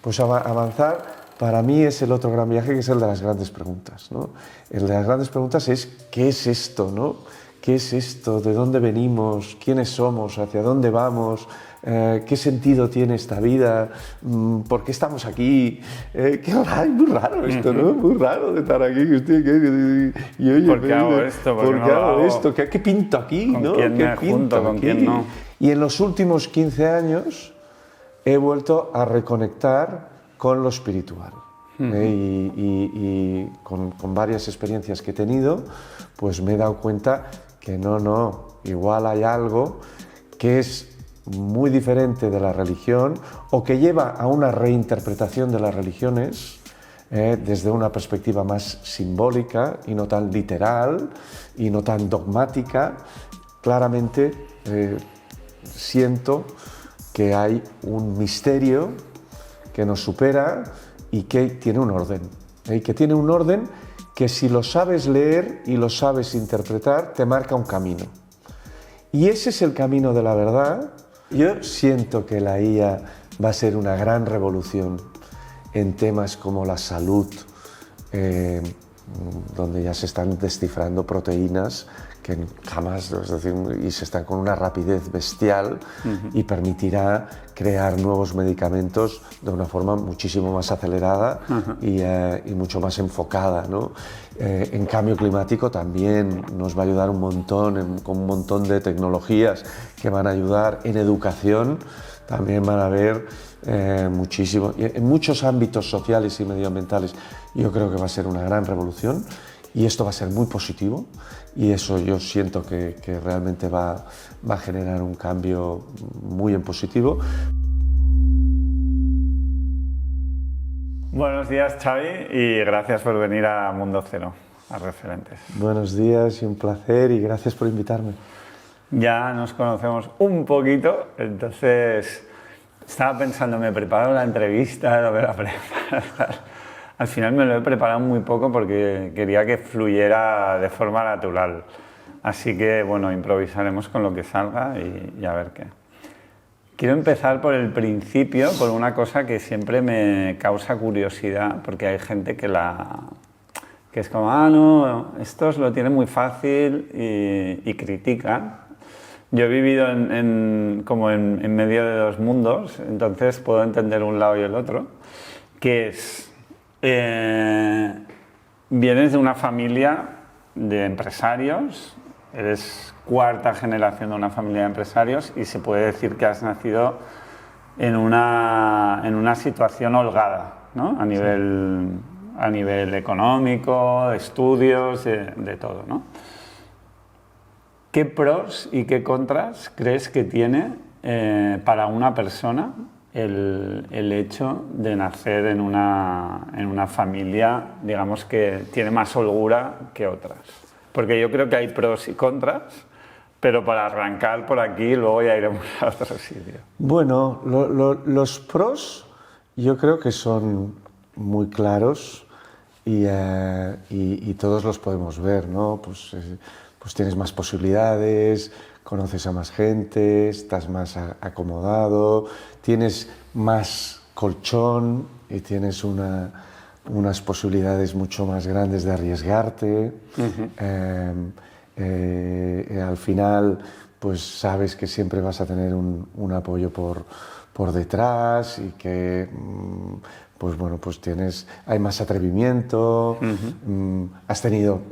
Pues avanzar para mí es el otro gran viaje, que es el de las grandes preguntas, ¿no? El de las grandes preguntas es ¿qué es esto, no? ¿Qué es esto? ¿De dónde venimos? ¿Quiénes somos? ¿Hacia dónde vamos? ¿Qué sentido tiene esta vida? ¿Por qué estamos aquí? Es muy raro esto, ¿no? Muy raro de estar aquí. Y, oye, ¿Por qué hago esto? ¿Por qué hago esto? ¿Qué pinto aquí? ¿Con ¿no? quién ¿Qué me pinto junto? ¿Con aquí? quién no? Y en los últimos 15 años he vuelto a reconectar con lo espiritual. Y con varias experiencias que he tenido, pues me he dado cuenta que igual hay algo que es muy diferente de la religión o que lleva a una reinterpretación de las religiones desde una perspectiva más simbólica y no tan literal y no tan dogmática. Claramente siento que hay un misterio que nos supera y que tiene un orden. Que tiene un orden que si lo sabes leer y lo sabes interpretar, te marca un camino. Y ese es el camino de la verdad. Yo siento que la IA va a ser una gran revolución en temas como la salud, donde ya se están descifrando proteínas que jamás, es decir, y se están con una rapidez bestial y permitirá crear nuevos medicamentos de una forma muchísimo más acelerada y mucho más enfocada, ¿no? En cambio climático también nos va a ayudar un montón, con un montón de tecnologías que van a ayudar. En educación también van a haber muchísimo, en muchos ámbitos sociales y medioambientales. Yo creo que va a ser una gran revolución y esto va a ser muy positivo, y eso yo siento que realmente va a generar un cambio muy en positivo. Buenos días, Xavi, y gracias por venir a Mundo Cero, a Referentes. Buenos días y un placer, y gracias por invitarme. Ya nos conocemos un poquito, entonces estaba pensando, me preparo la entrevista, lo voy a preparar. Al final me lo he preparado muy poco porque quería que fluyera de forma natural. Así que, bueno, improvisaremos con lo que salga y a ver qué. Quiero empezar por el principio, por una cosa que siempre me causa curiosidad, porque hay gente que es como, no, estos lo tienen muy fácil y critican. Yo he vivido como en medio de dos mundos, entonces puedo entender un lado y el otro, que es, vienes de una familia de empresarios, eres cuarta generación de una familia de empresarios y se puede decir que has nacido en una situación holgada, ¿no? A nivel económico, de estudios, de todo, ¿no? ¿Qué pros y qué contras crees que tiene para una persona el hecho de nacer en una familia, digamos, que tiene más holgura que otras? Porque yo creo que hay pros y contras, pero para arrancar por aquí luego ya iremos a otro sitio. Bueno, los pros yo creo que son muy claros y todos los podemos ver, ¿no? Pues tienes más posibilidades, conoces a más gente, estás más acomodado, tienes más colchón y tienes unas posibilidades mucho más grandes de arriesgarte. Al final, pues sabes que siempre vas a tener un apoyo por detrás y que pues bueno, pues hay más atrevimiento, has tenido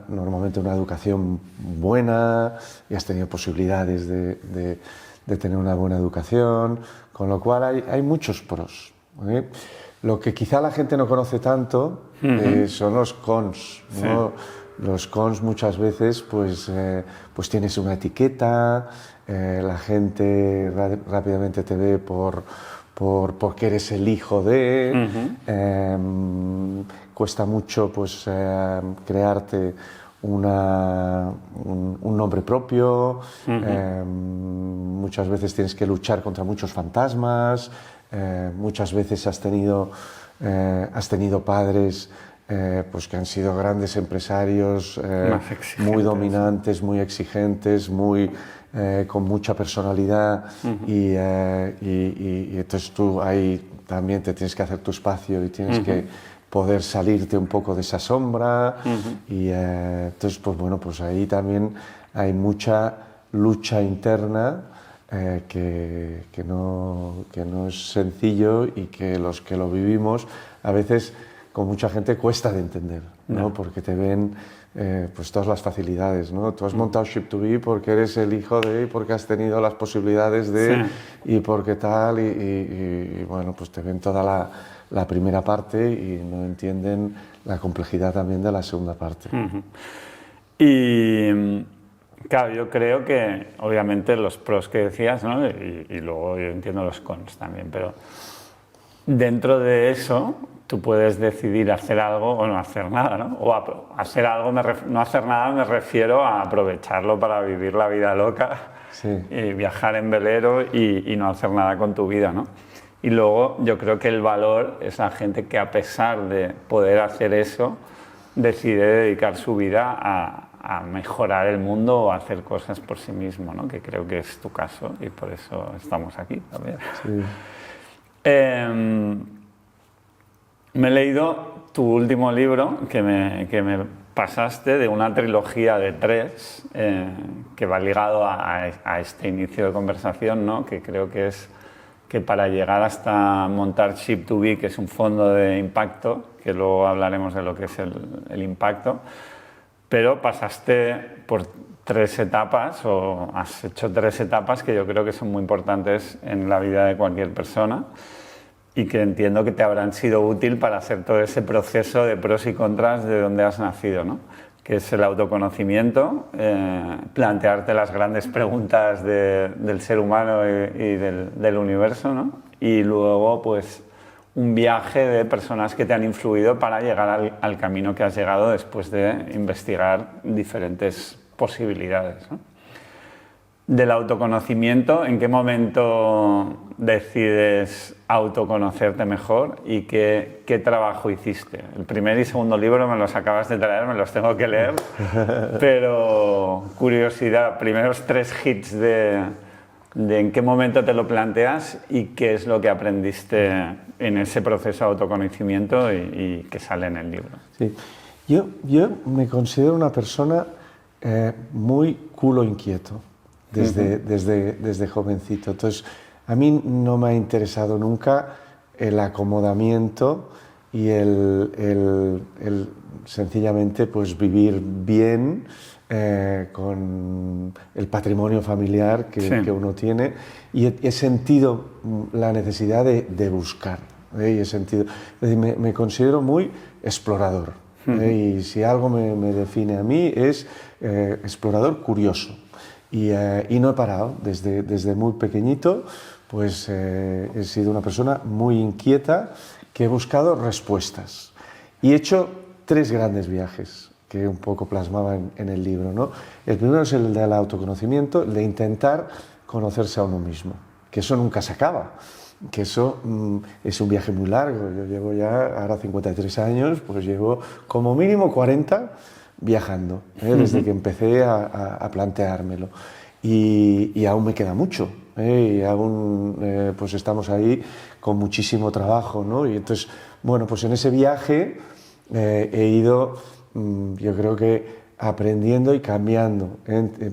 normalmente una educación buena y has tenido posibilidades de tener una buena educación, con lo cual hay muchos pros, ¿eh? Lo que quizá la gente no conoce tanto son los cons, ¿no? Sí. Los cons muchas veces pues tienes una etiqueta, la gente rápidamente te ve porque eres el hijo de, cuesta mucho pues crearte un nombre propio, muchas veces tienes que luchar contra muchos fantasmas, muchas veces has tenido padres pues que han sido grandes empresarios, muy dominantes, muy exigentes, con mucha personalidad, y entonces tú ahí también te tienes que hacer tu espacio y tienes que poder salirte un poco de esa sombra. Y entonces, pues bueno, pues ahí también hay mucha lucha interna que no es sencillo y que los que lo vivimos a veces con mucha gente cuesta de entender, ¿no? Porque te ven pues todas las facilidades, ¿no? Tú has montado Ship2Be porque eres el hijo de, porque has tenido las posibilidades de, y porque tal, y bueno, pues te ven toda la primera parte y no entienden la complejidad también de la segunda parte. Y claro, yo creo que obviamente los pros que decías, ¿no? Y luego yo entiendo los cons también, pero dentro de eso tú puedes decidir hacer algo o no hacer nada, ¿no? O hacer algo, no hacer nada me refiero a aprovecharlo para vivir la vida loca y viajar en velero y no hacer nada con tu vida, ¿no? Y luego yo creo que el valor es la gente que a pesar de poder hacer eso decide dedicar su vida a mejorar el mundo o a hacer cosas por sí mismo, ¿no? Que creo que es tu caso y por eso estamos aquí también. Me he leído tu último libro que me pasaste de una trilogía de 3 que va ligado a este inicio de conversación, ¿no? Que creo que es que para llegar hasta montar Ship2Be, que es un fondo de impacto, que luego hablaremos de lo que es el impacto, pero pasaste por 3 etapas o has hecho 3 etapas que yo creo que son muy importantes en la vida de cualquier persona y que entiendo que te habrán sido útil para hacer todo ese proceso de pros y contras de donde has nacido, ¿no? Que es el autoconocimiento, plantearte las grandes preguntas del ser humano y del universo, ¿no? Y luego, pues, un viaje de personas que te han influido para llegar al camino que has llegado después de investigar diferentes posibilidades, ¿no? Del autoconocimiento, ¿en qué momento decides autoconocerte mejor y qué trabajo hiciste? El primer y segundo libro me los acabas de traer, me los tengo que leer, pero curiosidad, primeros 3 hits de en qué momento te lo planteas y qué es lo que aprendiste en ese proceso de autoconocimiento y que sale en el libro. Sí. Yo me considero una persona muy culo inquieto. Desde jovencito. Entonces, a mí no me ha interesado nunca el acomodamiento y el sencillamente pues, vivir bien con el patrimonio familiar que uno tiene. Y he sentido la necesidad de buscar. Y he sentido, es decir, me considero muy explorador. Y si algo me define a mí es explorador curioso. Y no he parado, desde muy pequeñito, pues he sido una persona muy inquieta que he buscado respuestas. Y he hecho 3 grandes viajes que un poco plasmaba en el libro, ¿no? El primero es el del autoconocimiento, el de intentar conocerse a uno mismo, que eso nunca se acaba, que eso es un viaje muy largo. Yo llevo ya, ahora 53 años, pues llevo como mínimo 40 viajando, desde que empecé a planteármelo. Y aún me queda mucho, y aún pues estamos ahí con muchísimo trabajo, ¿no? Y entonces, bueno, pues en ese viaje he ido, yo creo que aprendiendo y cambiando,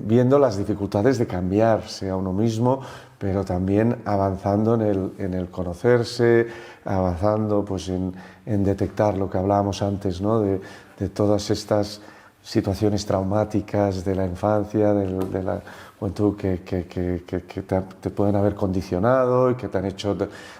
viendo las dificultades de cambiarse a uno mismo, pero también avanzando en el conocerse, avanzando pues en detectar lo que hablábamos antes, ¿no? de todas estas situaciones traumáticas de la infancia, de la juventud que te pueden haber condicionado y que te han hecho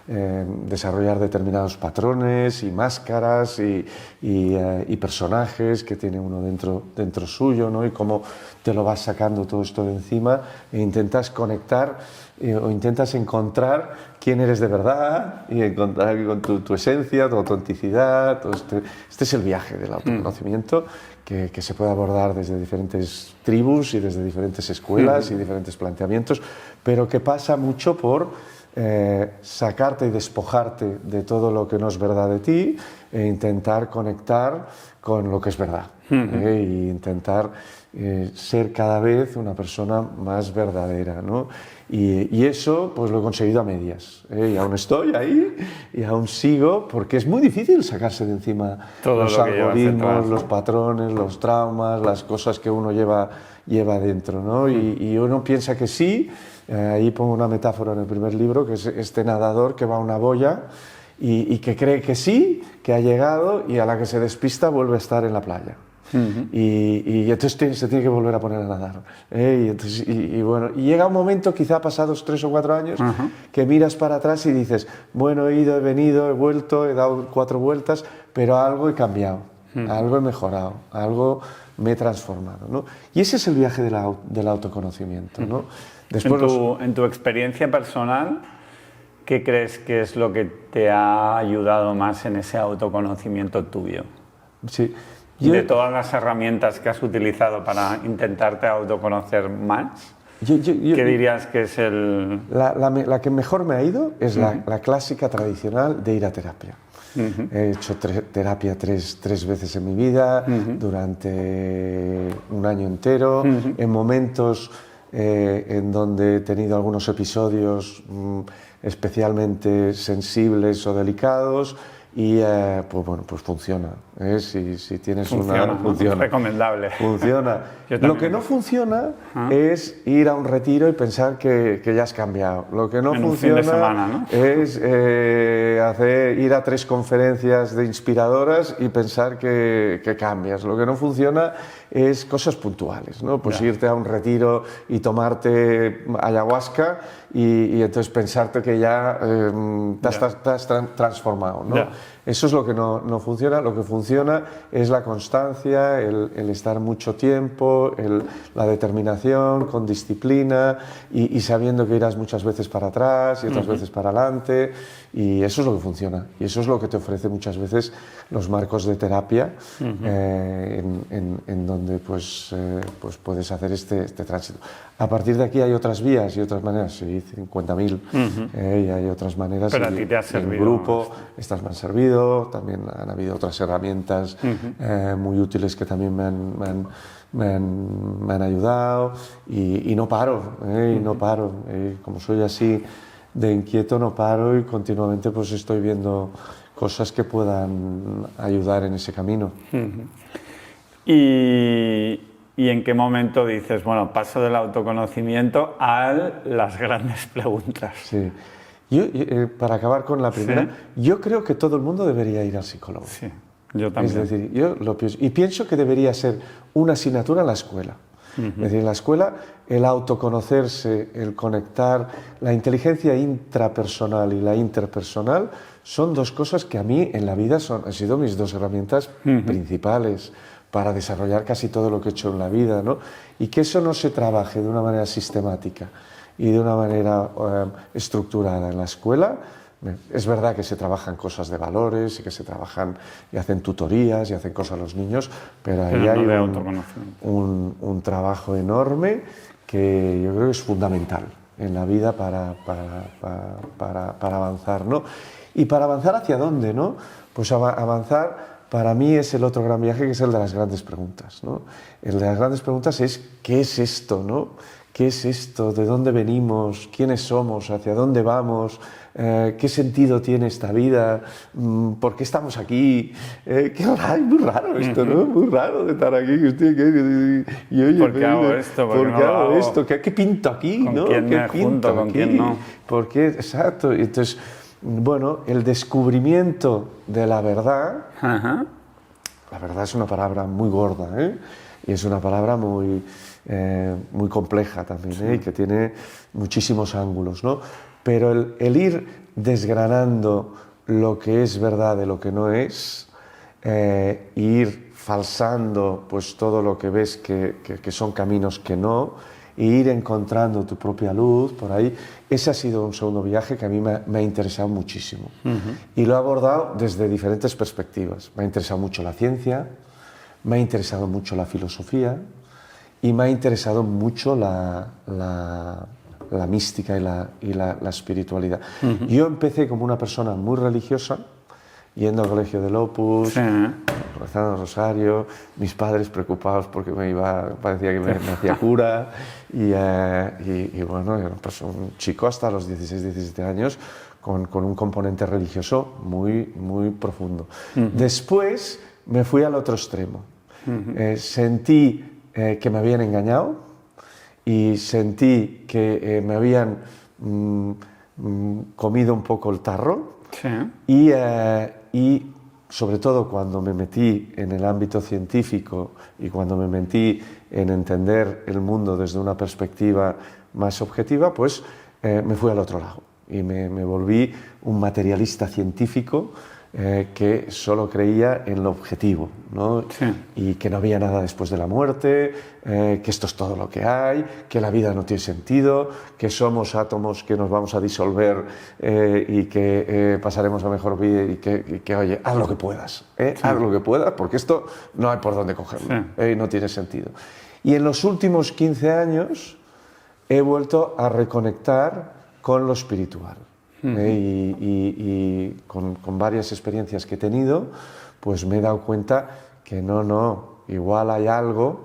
desarrollar determinados patrones y máscaras y personajes que tiene uno dentro suyo, ¿no? Y cómo te lo vas sacando todo esto de encima e intentas conectar o intentas encontrar quién eres de verdad y encontrar con tu esencia, tu autenticidad. Todo este es el viaje del autoconocimiento que se puede abordar desde diferentes tribus y desde diferentes escuelas y diferentes planteamientos, pero que pasa mucho por sacarte y despojarte de todo lo que no es verdad de ti e intentar conectar con lo que es verdad. y intentar ser cada vez una persona más verdadera, ¿no? Y eso pues lo he conseguido a medias, y aún estoy ahí y aún sigo, porque es muy difícil sacarse de encima todo los lo que llevas algoritmos, detrás, ¿no? los patrones, los traumas, las cosas que uno lleva dentro, ¿no? Y uno piensa que sí. Ahí pongo una metáfora en el primer libro, que es este nadador que va a una boya y que cree que sí, que ha llegado, y a la que se despista vuelve a estar en la playa. Y entonces se tiene que volver a poner a nadar. Bueno, y llega un momento, quizá pasados 3 o 4 años, que miras para atrás y dices, bueno, he ido, he venido, he vuelto, he dado 4 vueltas, pero algo he cambiado, algo he mejorado, algo me he transformado, ¿no? Y ese es el viaje del autoconocimiento, ¿no? Después en tu experiencia personal, ¿qué crees que es lo que te ha ayudado más en ese autoconocimiento tuyo? Sí. De todas las herramientas que has utilizado para intentarte autoconocer más, ¿qué dirías que es el...? La que mejor me ha ido es la clásica tradicional de ir a terapia. He hecho terapia tres veces en mi vida, durante un año entero, en momentos en donde he tenido algunos episodios especialmente sensibles o delicados, y pues bueno, pues funciona. Si tienes funciona. Recomendable. Funciona. Lo que no funciona es ir a un retiro y pensar que ya has cambiado. Lo que no funciona un fin de semana, ¿no? es ir a 3 conferencias de inspiradoras y pensar que cambias. Lo que no funciona es cosas puntuales, ¿no? Pues irte a un retiro y tomarte ayahuasca y entonces pensarte que ya te has transformado, ¿no? Eso es lo que no funciona. Lo que funciona es la constancia, el estar mucho tiempo, la determinación, con disciplina y sabiendo que irás muchas veces para atrás y otras veces para adelante, y eso es lo que funciona. Y eso es lo que te ofrece muchas veces los marcos de terapia, en donde pues puedes hacer este tránsito. A partir de aquí hay otras vías y otras maneras, sí, 50.000, y hay otras maneras. Pero a ti te ha servido. En grupo, estas me han servido. También han habido otras herramientas muy útiles que también me han ayudado, y no paro, no paro. Como soy así de inquieto, no paro, y continuamente pues estoy viendo cosas que puedan ayudar en ese camino. ¿Y en qué momento dices, bueno, paso del autoconocimiento a las grandes preguntas? Sí. Para acabar con la primera, yo creo que todo el mundo debería ir al psicólogo. Sí, yo también. Es decir, yo lo pienso. Y pienso que debería ser una asignatura en la escuela. Es decir, en la escuela, el autoconocerse, el conectar, la inteligencia intrapersonal y la interpersonal son 2 cosas que a mí en la vida han sido mis 2 herramientas principales para desarrollar casi todo lo que he hecho en la vida, ¿no? Y que eso no se trabaje de una manera sistemática y de una manera estructurada en la escuela. Es verdad que se trabajan cosas de valores y que se trabajan y hacen tutorías y hacen cosas a los niños, pero ahí hay un trabajo enorme que yo creo que es fundamental en la vida para avanzar, ¿no? Y para avanzar, ¿hacia dónde, no? Pues avanzar, para mí, es el otro gran viaje, que es el de las grandes preguntas, ¿no? El de las grandes preguntas es, ¿qué es esto, no? ¿Qué es esto? ¿De dónde venimos? ¿Quiénes somos? ¿Hacia dónde vamos? ¿Qué sentido tiene esta vida? ¿Por qué estamos aquí? Es muy raro esto, ¿no? Muy raro de estar aquí. ¿Por qué hago esto? ¿Por qué hago esto? ¿Qué pinto aquí? ¿Con quién me junto? ¿Con quién no? ¿Por qué? Exacto. Entonces, bueno, el descubrimiento de la verdad. La verdad es una palabra muy gorda, y es una palabra muy compleja también, y que tiene muchísimos ángulos, ¿no? Pero el ir desgranando lo que es verdad de lo que no es, ir falsando pues todo lo que ves que son caminos que no, e ir encontrando tu propia luz por ahí, ese ha sido un segundo viaje que a mí me ha interesado muchísimo. Y lo he abordado desde diferentes perspectivas. Me ha interesado mucho la ciencia, me ha interesado mucho la filosofía, y me ha interesado mucho la mística y la espiritualidad. Yo empecé como una persona muy religiosa, yendo al colegio del Opus, Sí. rezando el rosario, mis padres preocupados porque parecía que me hacía cura, y bueno, era pues un chico hasta los 16, 17 años con un componente religioso muy, muy profundo. Después me fui al otro extremo. Sentí que me habían engañado y sentí que me habían comido un poco el tarro. Sí. Y sobre todo cuando me metí en el ámbito científico y cuando me metí en entender el mundo desde una perspectiva más objetiva, pues me fui al otro lado y me volví un materialista científico que solo creía en lo objetivo, ¿no? Sí. Y que no había nada después de la muerte, que esto es todo lo que hay, que la vida no tiene sentido, que somos átomos que nos vamos a disolver y que pasaremos a mejor vida y que oye, haz lo que puedas, haz lo que puedas, porque esto no hay por dónde cogerlo, y no tiene sentido. Y en los últimos 15 años he vuelto a reconectar con lo espiritual. Y con varias experiencias que he tenido, pues me he dado cuenta que igual hay algo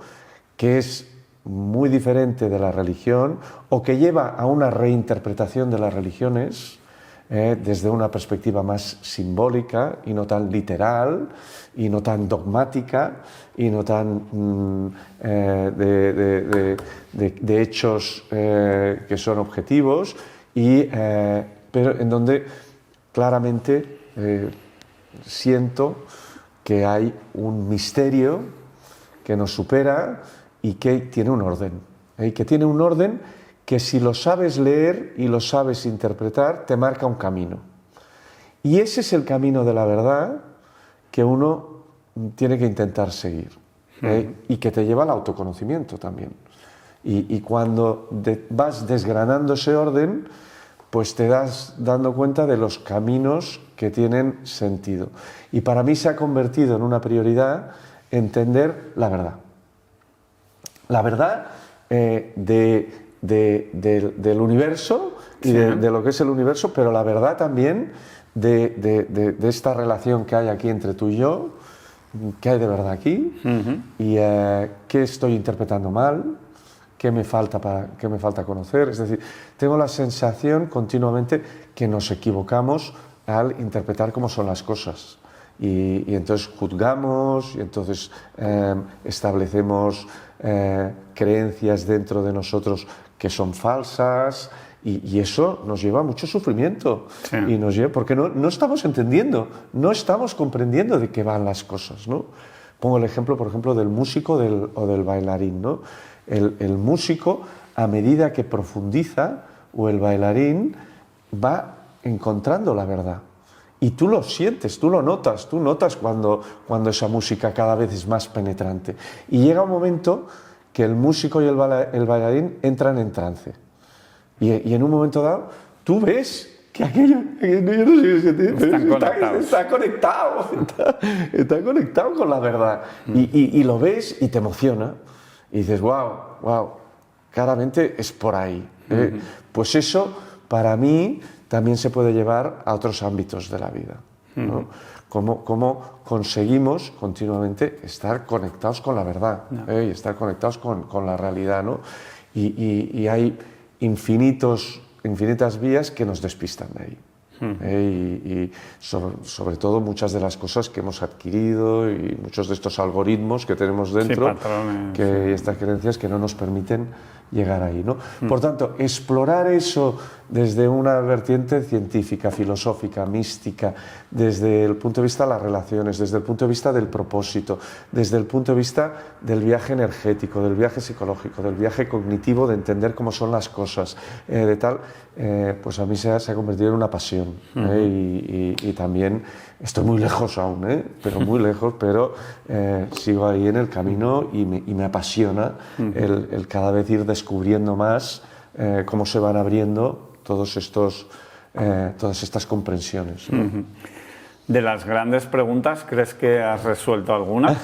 que es muy diferente de la religión o que lleva a una reinterpretación de las religiones desde una perspectiva más simbólica y no tan literal y no tan dogmática y no tan de hechos que son objetivos pero en donde claramente siento que hay un misterio que nos supera y que tiene un orden. Que tiene un orden que si lo sabes leer y lo sabes interpretar, te marca un camino. Y ese es el camino de la verdad que uno tiene que intentar seguir. Y que te lleva al autoconocimiento también. Y cuando vas desgranando ese orden, pues te das dando cuenta de los caminos que tienen sentido. Y para mí se ha convertido en una prioridad entender la verdad. La verdad del universo y de lo que es el universo, pero la verdad también de esta relación que hay aquí entre tú y yo, qué hay de verdad aquí, y qué estoy interpretando mal, qué me falta conocer. Es decir, tengo la sensación continuamente que nos equivocamos al interpretar cómo son las cosas. Y entonces juzgamos, y entonces establecemos creencias dentro de nosotros que son falsas, y eso nos lleva a mucho sufrimiento. Sí. Y nos lleva, porque no estamos entendiendo, no estamos comprendiendo de qué van las cosas, ¿no? Pongo el ejemplo, por ejemplo, del músico o del bailarín, ¿no? El músico, a medida que profundiza, o el bailarín, va encontrando la verdad. Y tú lo sientes, tú notas cuando esa música cada vez es más penetrante. Y llega un momento que el músico y el bailarín entran en trance. Y en un momento dado, tú ves que aquello está conectado, está conectado con la verdad. Y lo ves y te emociona. Y dices, wow, claramente es por ahí. Pues eso, para mí, también se puede llevar a otros ámbitos de la vida, ¿no? Cómo conseguimos continuamente estar conectados con la verdad, y estar conectados con la realidad, ¿no? Y hay infinitas vías que nos despistan de ahí. Y sobre todo muchas de las cosas que hemos adquirido y muchos de estos algoritmos que tenemos dentro, patrones, y estas creencias que no nos permiten llegar ahí, ¿no? Por tanto, explorar eso desde una vertiente científica, filosófica, mística, desde el punto de vista de las relaciones, desde el punto de vista del propósito, desde el punto de vista del viaje energético, del viaje psicológico, del viaje cognitivo, de entender cómo son las cosas, pues a mí se ha convertido en una pasión. Y también estoy muy lejos aún, pero muy lejos, pero sigo ahí en el camino y me apasiona el cada vez ir descubriendo más cómo se van abriendo todas estas comprensiones, ¿no? De las grandes preguntas, ¿crees que has resuelto alguna?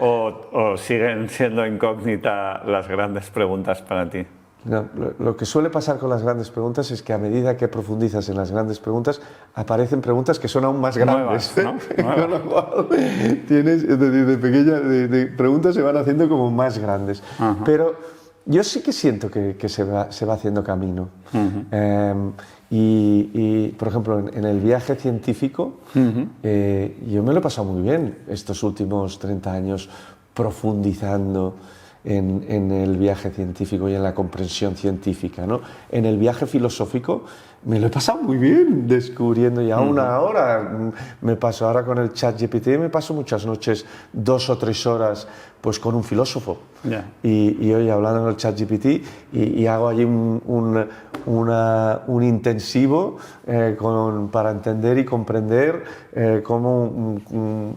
¿O siguen siendo incógnita las grandes preguntas para ti? No, lo que suele pasar con las grandes preguntas es que a medida que profundizas en las grandes preguntas, aparecen preguntas que son aún más grandes. Nuevas, ¿no? Con lo cual, tienes, es decir, de preguntas se van haciendo como más grandes. Ajá. Pero yo sí que siento que se va haciendo camino. Por ejemplo, en el viaje científico, yo me lo he pasado muy bien estos últimos 30 años profundizando en el viaje científico y en la comprensión científica, ¿no? En el viaje filosófico me lo he pasado muy bien descubriendo, y aún ahora me paso, ahora con el ChatGPT me paso muchas noches 2 o 3 horas pues con un filósofo y hoy hablando con el ChatGPT y hago allí un intensivo para entender y comprender cómo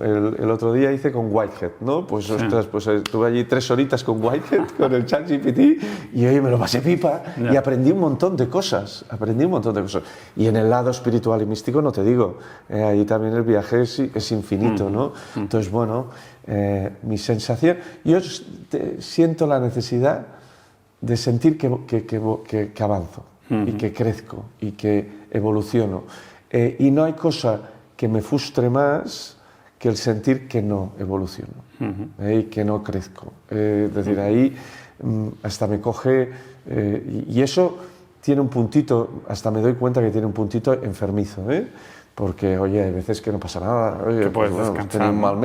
el otro día hice con Whitehead, ¿no? Pues ostras, pues estuve allí 3 horitas con Whitehead, con el ChatGPT, y hoy me lo pasé pipa y aprendí un montón de cosas, Y en el lado espiritual y místico no te digo, ahí también el viaje es infinito, ¿no? Entonces, bueno, mi sensación, yo siento la necesidad de sentir que avanzo y que crezco y que evoluciono. Y no hay cosa que me frustre más que el sentir que no evoluciono y que no crezco. Es decir, ahí hasta me coge, y eso tiene un puntito, hasta me doy cuenta que tiene un puntito enfermizo, porque, oye, hay veces que no pasa nada, oye, puedes pues, bueno, descansar, has tenido un mal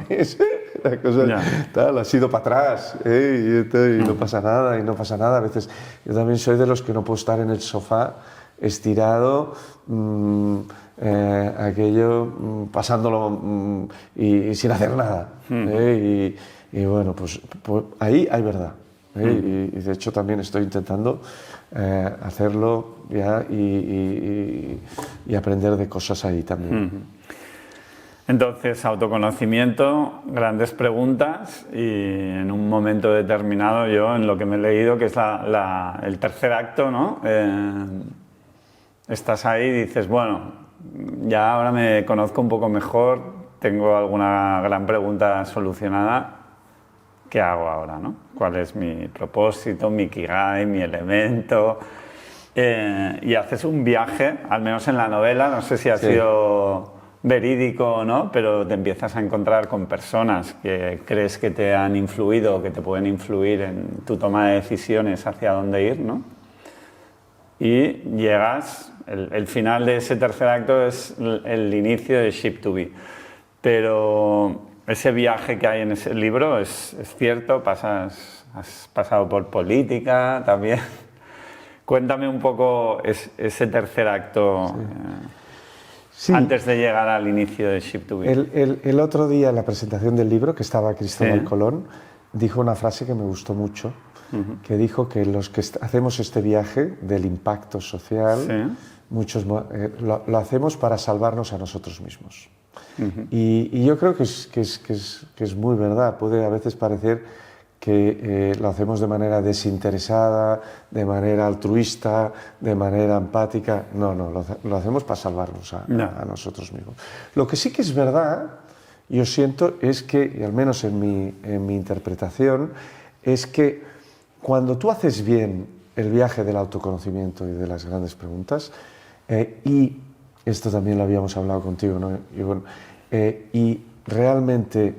mes, la cosa tal, has ido para atrás, y no pasa nada, a veces yo también soy de los que no puedo estar en el sofá estirado, pasándolo y sin hacer nada, y bueno, pues ahí hay verdad. Y de hecho también estoy intentando hacerlo ya y aprender de cosas ahí también. Entonces, autoconocimiento, grandes preguntas, y en un momento determinado yo, en lo que me he leído, que es el tercer acto, ¿no? Estás ahí y dices, bueno, ya ahora me conozco un poco mejor, tengo alguna gran pregunta solucionada. ¿Qué hago ahora, no? ¿Cuál es mi propósito, mi ikigai, mi elemento? Y haces un viaje, al menos en la novela, no sé si ha sido verídico o no, pero te empiezas a encontrar con personas que crees que te han influido o que te pueden influir en tu toma de decisiones hacia dónde ir, ¿no? Y llegas, el final de ese tercer acto es el inicio de Ship to Be. Pero ese viaje que hay en ese libro es cierto, has pasado por política también. Cuéntame un poco ese tercer acto antes de llegar al inicio de Ship to Be. El otro día en la presentación del libro, que estaba Cristóbal Colón, dijo una frase que me gustó mucho, que dijo que los que hacemos este viaje del impacto social, muchos lo hacemos para salvarnos a nosotros mismos. Y yo creo que es muy verdad. Puede a veces parecer que lo hacemos de manera desinteresada, de manera altruista, de manera empática. No, lo hacemos para salvarnos a nosotros mismos. Lo que sí que es verdad, yo siento, es que, y al menos en mi interpretación, es que cuando tú haces bien el viaje del autoconocimiento y de las grandes preguntas, y esto también lo habíamos hablado contigo, ¿no? Y realmente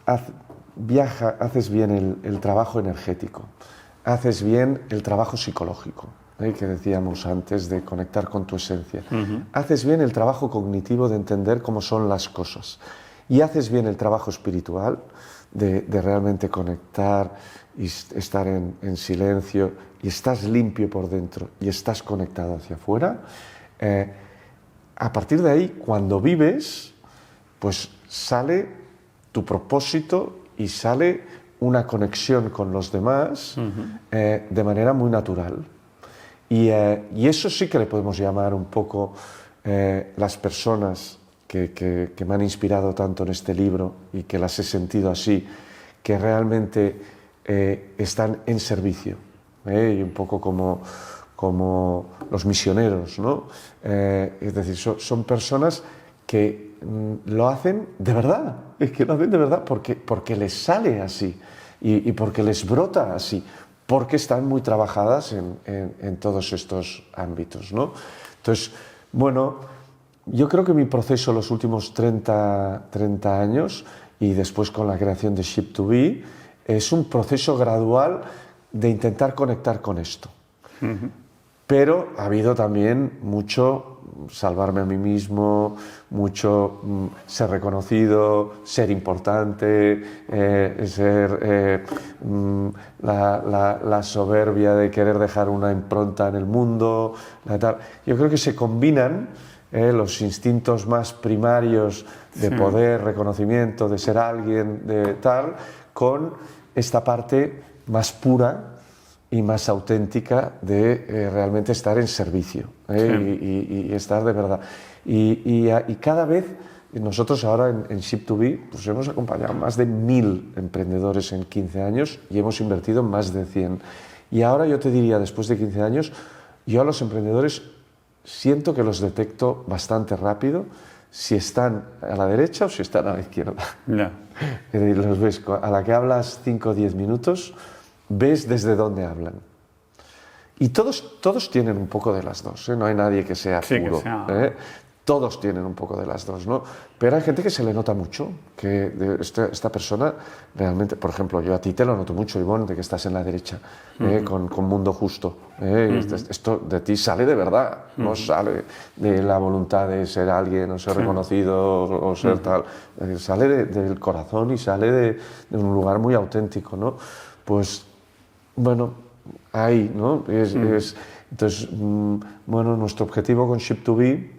haces bien el trabajo energético, haces bien el trabajo psicológico, que decíamos antes, de conectar con tu esencia, haces bien el trabajo cognitivo de entender cómo son las cosas, y haces bien el trabajo espiritual de realmente conectar y estar en silencio, y estás limpio por dentro y estás conectado hacia afuera. A partir de ahí, cuando vives, pues sale tu propósito y sale una conexión con los demás de manera muy natural. Y eso sí que le podemos llamar un poco las personas que me han inspirado tanto en este libro y que las he sentido así, que realmente están en servicio, y un poco como los misioneros, ¿no? Es decir, son personas que lo hacen de verdad, es que lo hacen de verdad porque les sale así y porque les brota así, porque están muy trabajadas en todos estos ámbitos, ¿no? Entonces, bueno, yo creo que mi proceso los últimos 30 años y después con la creación de Ship2B es un proceso gradual de intentar conectar con esto. Pero ha habido también mucho salvarme a mí mismo, mucho ser reconocido, ser importante, la soberbia de querer dejar una impronta en el mundo. Yo creo que se combinan los instintos más primarios de poder, reconocimiento, de ser alguien, de tal, con esta parte más pura y más auténtica de realmente estar en servicio y estar de verdad. Y cada vez, nosotros ahora en Ship2B pues hemos acompañado más de 1000 emprendedores en 15 años y hemos invertido en más de 100. Y ahora yo te diría, después de 15 años, yo a los emprendedores siento que los detecto bastante rápido si están a la derecha o si están a la izquierda. Yeah. Los ves, a la que hablas 5 o 10 minutos, ves desde dónde hablan. Y todos tienen un poco de las dos, ¿eh? No hay nadie que sea puro. Que sea... Todos tienen un poco de las dos, ¿no? Pero hay gente que se le nota mucho, que esta persona realmente, por ejemplo, yo a ti te lo noto mucho, Ivonne, de que estás en la derecha, con Mundo Justo. Esto de ti sale de verdad, no sale de la voluntad de ser alguien o ser reconocido o ser tal. Sale del corazón y sale de un lugar muy auténtico, ¿no? Pues, bueno, ahí, ¿no? Entonces, bueno, nuestro objetivo con Ship2B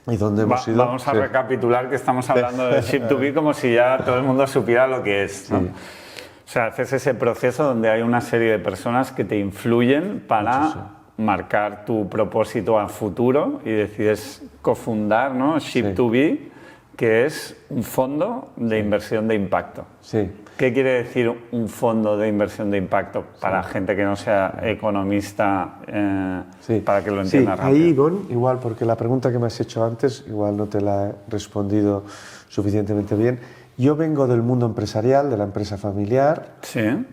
y dónde hemos ido. Vamos a recapitular que estamos hablando de Ship2B como si ya todo el mundo supiera lo que es, ¿no? O sea, haces ese proceso donde hay una serie de personas que te influyen para marcar tu propósito a futuro y decides cofundar, ¿no? Ship2B, que es un fondo de inversión de impacto. Sí. ¿Qué quiere decir un fondo de inversión de impacto para gente que no sea economista, para que lo entienda rápido? Ahí, Ivonne, igual, porque la pregunta que me has hecho antes, igual no te la he respondido suficientemente bien. Yo vengo del mundo empresarial, de la empresa familiar. Sí.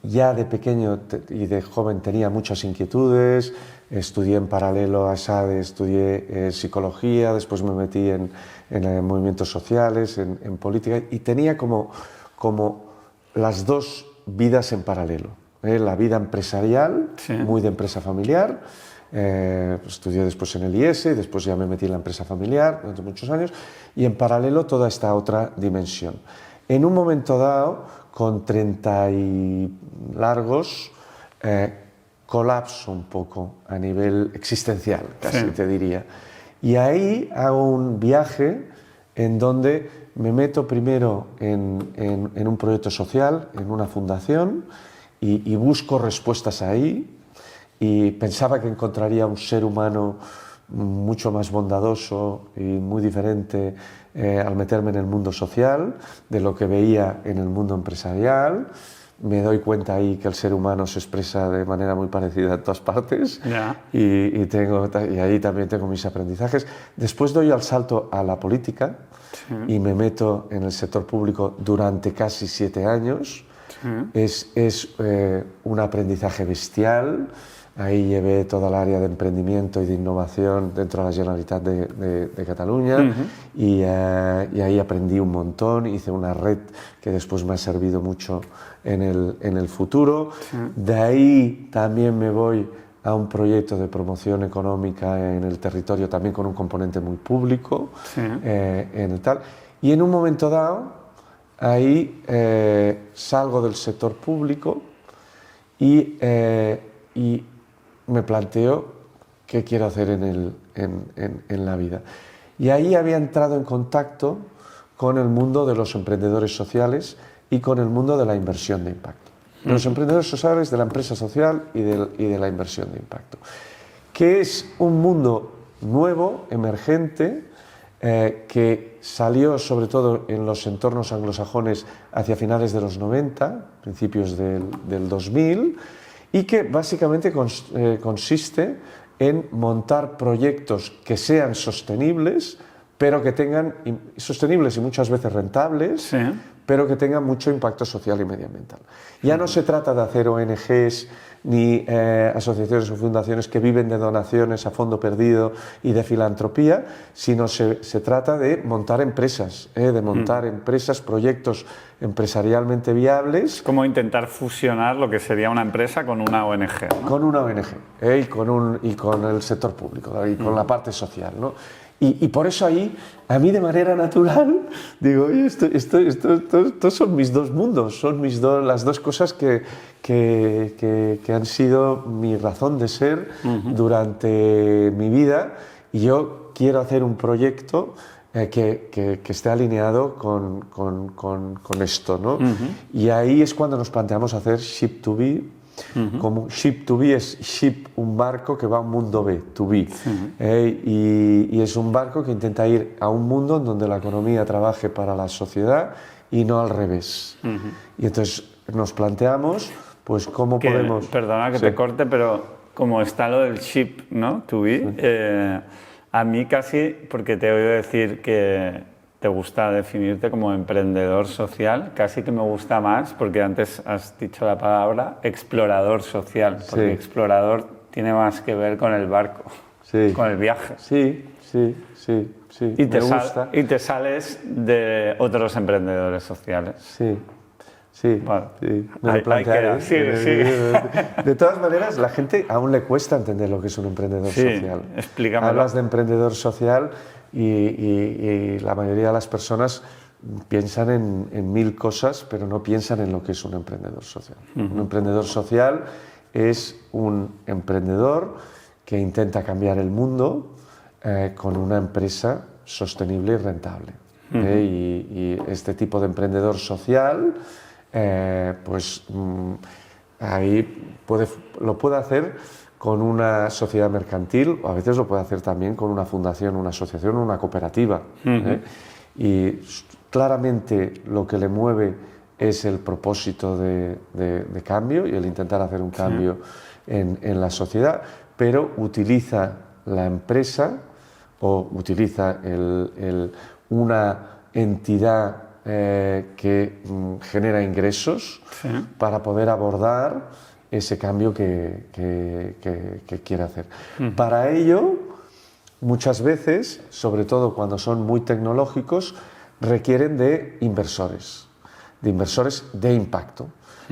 Ya de pequeño y de joven tenía muchas inquietudes. Estudié en paralelo a SADE, estudié psicología, después me metí en movimientos sociales, en política, y tenía como las dos vidas en paralelo. La vida empresarial, muy de empresa familiar, estudié después en el IES y después ya me metí en la empresa familiar durante muchos años, y en paralelo toda esta otra dimensión. En un momento dado, con 30 y largos, colapso un poco a nivel existencial, casi te diría. Y ahí hago un viaje en donde me meto primero en un proyecto social, en una fundación, y busco respuestas ahí, y pensaba que encontraría un ser humano mucho más bondadoso y muy diferente al meterme en el mundo social de lo que veía en el mundo empresarial. Me doy cuenta ahí que el ser humano se expresa de manera muy parecida en todas partes, y ahí también tengo mis aprendizajes. Después doy el salto a la política y me meto en el sector público durante casi 7 años. Es un aprendizaje bestial. Ahí llevé toda el área de emprendimiento y de innovación dentro de la Generalitat de Cataluña, y ahí aprendí un montón, hice una red que después me ha servido mucho en el futuro. De ahí también me voy a un proyecto de promoción económica en el territorio, también con un componente muy público, en el tal. Y en un momento dado, ahí salgo del sector público y me planteo qué quiero hacer en la vida. Y ahí había entrado en contacto con el mundo de los emprendedores sociales y con el mundo de la inversión de impacto. De los emprendedores sociales, de la empresa social y de la inversión de impacto. Que es un mundo nuevo, emergente, que salió sobre todo en los entornos anglosajones hacia finales de los 90, principios del 2000, y que básicamente consiste en montar proyectos que sean sostenibles, pero que tengan sostenibles y muchas veces rentables, pero que tenga mucho impacto social y medioambiental. Ya no se trata de hacer ONGs ni asociaciones o fundaciones que viven de donaciones a fondo perdido y de filantropía, sino se trata de montar empresas, proyectos empresarialmente viables. Como intentar fusionar lo que sería una empresa con una ONG, ¿no? Con una ONG y con el sector público y con la parte social, ¿no? Y por eso ahí, a mí de manera natural, digo, oye, estos son mis dos mundos, son las dos cosas que han sido mi razón de ser durante mi vida, y yo quiero hacer un proyecto que esté alineado con esto, ¿no? Y ahí es cuando nos planteamos hacer Ship2B. Como Ship2B es ship, un barco que va a un mundo B, to be. Y es un barco que intenta ir a un mundo en donde la economía trabaje para la sociedad y no al revés. Y entonces nos planteamos, pues, cómo podemos... Perdona que te corte, pero como está lo del ship, ¿no? To be, a mí casi, porque te he oído decir que te gusta definirte como emprendedor social, casi que me gusta más, porque antes has dicho la palabra explorador social, porque explorador tiene más que ver con el barco, con el viaje. Sí. Y te sales de otros emprendedores sociales. Sí, bueno, me lo plantearé. Sí. De todas maneras, la gente aún le cuesta entender lo que es un emprendedor social. Explícamelo. Hablas de emprendedor social y la mayoría de las personas piensan en mil cosas, pero no piensan en lo que es un emprendedor social. Un emprendedor social es un emprendedor que intenta cambiar el mundo con una empresa sostenible y rentable. Y este tipo de emprendedor social, ahí lo puede hacer con una sociedad mercantil, o a veces lo puede hacer también con una fundación, una asociación, una cooperativa. Y claramente lo que le mueve es el propósito de cambio y el intentar hacer un cambio en la sociedad, pero utiliza la empresa o utiliza una entidad que genera ingresos para poder abordar ese cambio que quiere hacer. Para ello, muchas veces, sobre todo cuando son muy tecnológicos, requieren de inversores de impacto,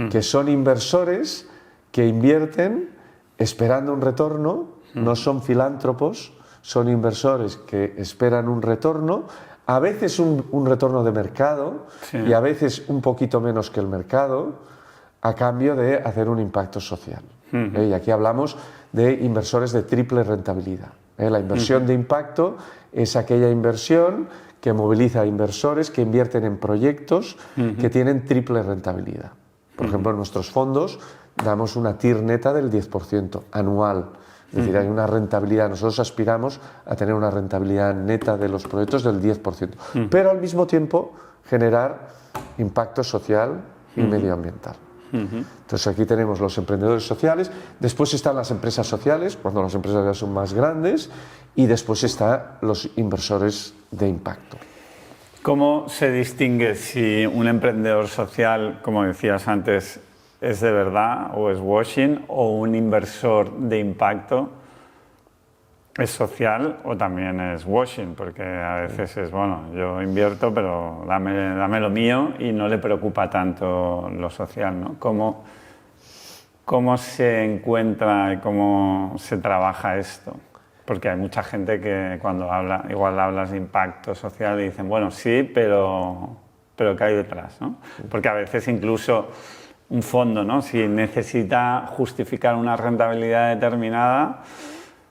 que son inversores que invierten esperando un retorno, no son filántropos, son inversores que esperan un retorno, a veces un retorno de mercado y a veces un poquito menos que el mercado, a cambio de hacer un impacto social. Y aquí hablamos de inversores de triple rentabilidad. La inversión de impacto es aquella inversión que moviliza a inversores que invierten en proyectos que tienen triple rentabilidad. Por ejemplo, en nuestros fondos damos una TIR neta del 10% anual. Es decir, hay una rentabilidad, nosotros aspiramos a tener una rentabilidad neta de los proyectos del 10%, pero al mismo tiempo generar impacto social y medioambiental. Entonces aquí tenemos los emprendedores sociales, después están las empresas sociales, cuando las empresas ya son más grandes, y después están los inversores de impacto. ¿Cómo se distingue si un emprendedor social, como decías antes, es de verdad o es washing, o un inversor de impacto es social o también es washing? Porque a veces es, bueno, yo invierto, pero dame lo mío y no le preocupa tanto lo social, ¿no? ¿Cómo se encuentra y cómo se trabaja esto? Porque hay mucha gente que cuando igual hablas de impacto social y dicen, bueno, sí, pero ¿qué hay detrás, ¿no? Porque a veces incluso un fondo, ¿no? Si necesita justificar una rentabilidad determinada,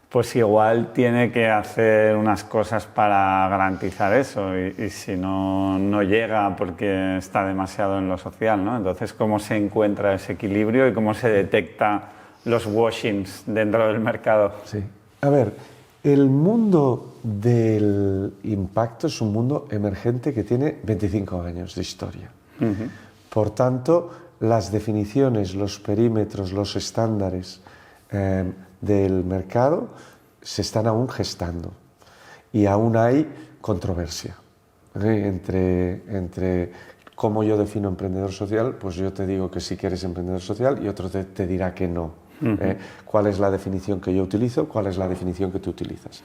pues igual tiene que hacer unas cosas para garantizar eso y si no llega porque está demasiado en lo social, ¿no? Entonces, ¿cómo se encuentra ese equilibrio y cómo se detecta los washings dentro del mercado? Sí. A ver, el mundo del impacto es un mundo emergente que tiene 25 años de historia. Por tanto, las definiciones, los perímetros, los estándares del mercado se están aún gestando y aún hay controversia entre ¿Cómo yo defino emprendedor social? Pues yo te digo que sí que eres emprendedor social y otro te dirá que no. ¿Cuál es la definición que yo utilizo? ¿Cuál es la definición que tú utilizas?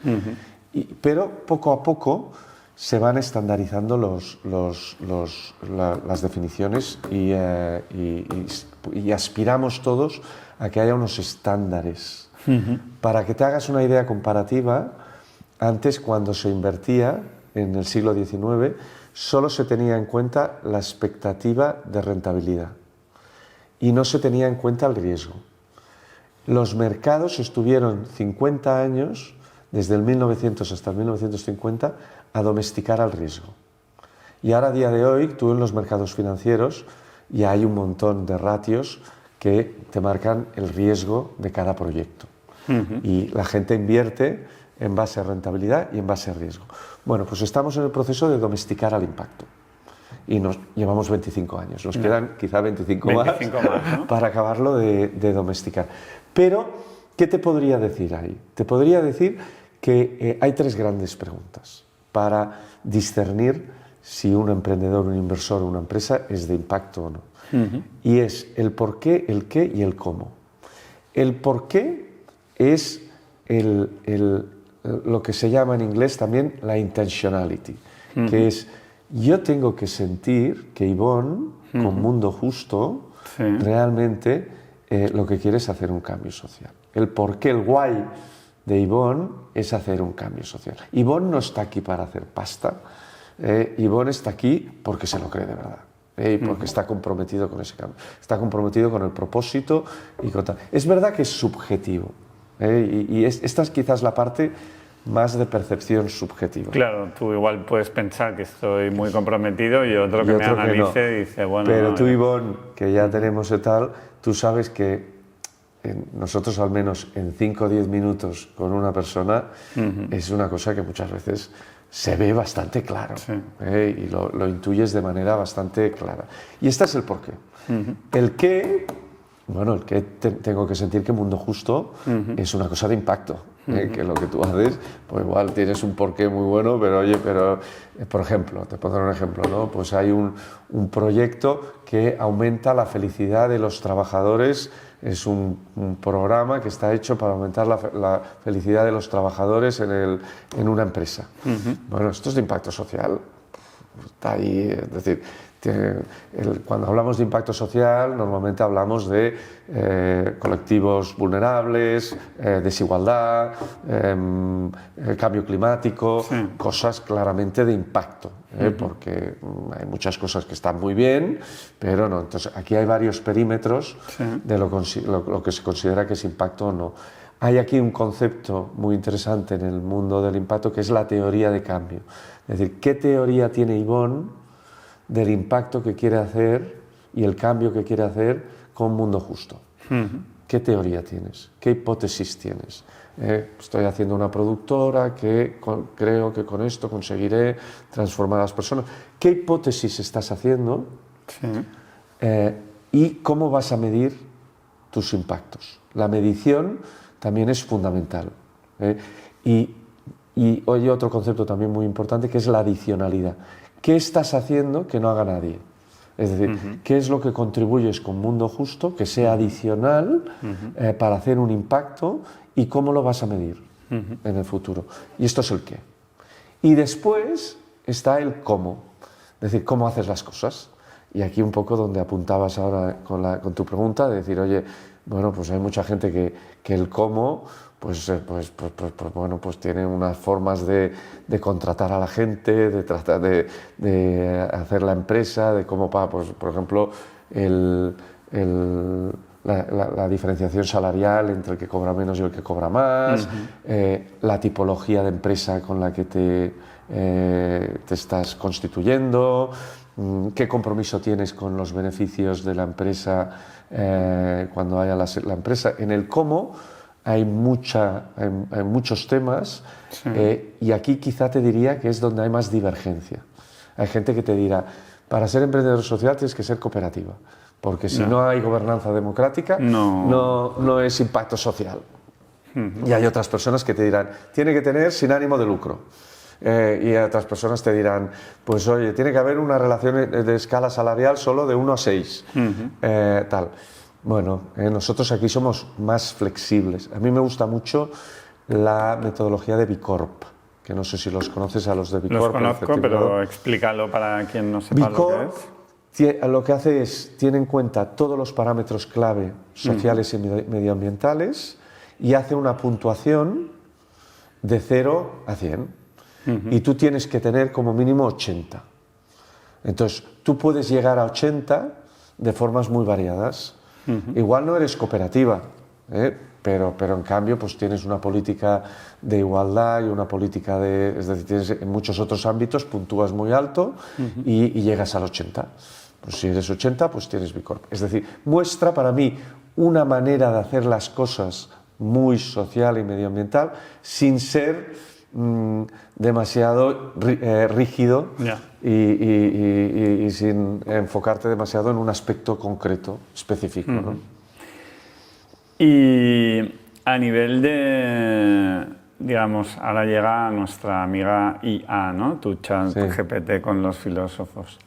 Pero poco a poco se van estandarizando las definiciones y aspiramos todos a que haya unos estándares. Para que te hagas una idea comparativa, antes, cuando se invertía en el siglo XIX, solo se tenía en cuenta la expectativa de rentabilidad y no se tenía en cuenta el riesgo. Los mercados estuvieron 50 años, desde el 1900 hasta el 1950, a domesticar al riesgo. Y ahora, a día de hoy, tú en los mercados financieros ya hay un montón de ratios que te marcan el riesgo de cada proyecto. Y la gente invierte en base a rentabilidad y en base a riesgo. Bueno, pues estamos en el proceso de domesticar al impacto. Y nos llevamos 25 años. Nos quedan quizá 25 más, ¿no? Para acabarlo de domesticar. Pero, ¿qué te podría decir ahí? Te podría decir que hay tres grandes preguntas para discernir si un emprendedor, un inversor o una empresa es de impacto o no. Y es el por qué, el qué y el cómo. El por qué es lo que se llama en inglés también la intentionality, que es yo tengo que sentir que Ivonne, con Mundo Justo, realmente lo que quiere es hacer un cambio social. El por qué, el why de Ivonne es hacer un cambio social. Ivonne no está aquí para hacer pasta, Ivonne está aquí porque se lo cree de verdad. Porque está comprometido con ese cambio, está comprometido con el propósito y con tal. Es verdad que es subjetivo, y esta es quizás la parte más de percepción subjetiva. Claro, tú igual puedes pensar que estoy muy comprometido y otro que me analice dice, bueno... Pero tú, Ivonne, que ya tenemos tal, tú sabes que nosotros al menos en 5 o 10 minutos con una persona es una cosa que muchas veces se ve bastante claro, y lo intuyes de manera bastante clara. Y este es el porqué. El qué, bueno, el qué tengo que sentir que Mundo Justo es una cosa de impacto, que lo que tú haces, pues igual tienes un porqué muy bueno, pero oye, por ejemplo, te pondré un ejemplo, ¿no? Pues hay un proyecto que aumenta la felicidad de los trabajadores. Es un programa que está hecho para aumentar la felicidad de los trabajadores en una empresa. Bueno, esto es de impacto social. Está ahí, es decir, cuando hablamos de impacto social, normalmente hablamos de colectivos vulnerables, desigualdad, cambio climático, cosas claramente de impacto, porque hay muchas cosas que están muy bien, pero no. Entonces, aquí hay varios perímetros de lo que se considera que es impacto o no. Hay aquí un concepto muy interesante en el mundo del impacto, que es la teoría de cambio. Es decir, ¿qué teoría tiene Ivonne del impacto que quiere hacer y el cambio que quiere hacer con Mundo Justo? ¿Qué teoría tienes? ¿Qué hipótesis tienes? Estoy haciendo una productora que creo que con esto conseguiré transformar a las personas. ¿Qué hipótesis estás haciendo? ¿Y cómo vas a medir tus impactos? La medición también es fundamental. Y hay otro concepto también muy importante, que es la adicionalidad. ¿Qué estás haciendo que no haga nadie? Es decir, ¿qué es lo que contribuyes con Mundo Justo que sea adicional para hacer un impacto y cómo lo vas a medir en el futuro? Y esto es el qué. Y después está el cómo, es decir, cómo haces las cosas. Y aquí un poco donde apuntabas ahora con tu pregunta, de decir, oye, bueno, pues hay mucha gente que el cómo, bueno, pues tiene unas formas de contratar a la gente, de tratar de hacer la empresa, de cómo, pues, por ejemplo, la diferenciación salarial entre el que cobra menos y el que cobra más, la tipología de empresa con la que te estás constituyendo, qué compromiso tienes con los beneficios de la empresa cuando haya la empresa. En el cómo hay muchos temas, y aquí quizá te diría que es donde hay más divergencia. Hay gente que te dirá, para ser emprendedor social tienes que ser cooperativa, porque si no hay gobernanza democrática, no es impacto social. Y hay otras personas que te dirán, tiene que tener sin ánimo de lucro. Y otras personas te dirán, pues oye, tiene que haber una relación de escala salarial solo de 1 a 6, tal. Bueno, nosotros aquí somos más flexibles. A mí me gusta mucho la metodología de Bicorp, que no sé si los conoces a los de Bicorp. Los conozco, pero explícalo para quien no sepa Bicorp lo que hace es, tiene en cuenta todos los parámetros clave sociales y medioambientales y hace una puntuación de 0 a 100. Y tú tienes que tener como mínimo 80. Entonces, tú puedes llegar a 80 de formas muy variadas. Igual no eres cooperativa, pero en cambio pues tienes una política de igualdad y una política es decir, tienes, en muchos otros ámbitos puntúas muy alto y llegas al 80. Pues si eres 80, pues tienes Bicorp. Es decir, muestra para mí una manera de hacer las cosas muy social y medioambiental sin ser demasiado rígido y sin enfocarte demasiado en un aspecto concreto, específico, ¿no? Y a nivel de, digamos, ahora llega nuestra amiga IA, ¿no? Tu ChatGPT con los filósofos.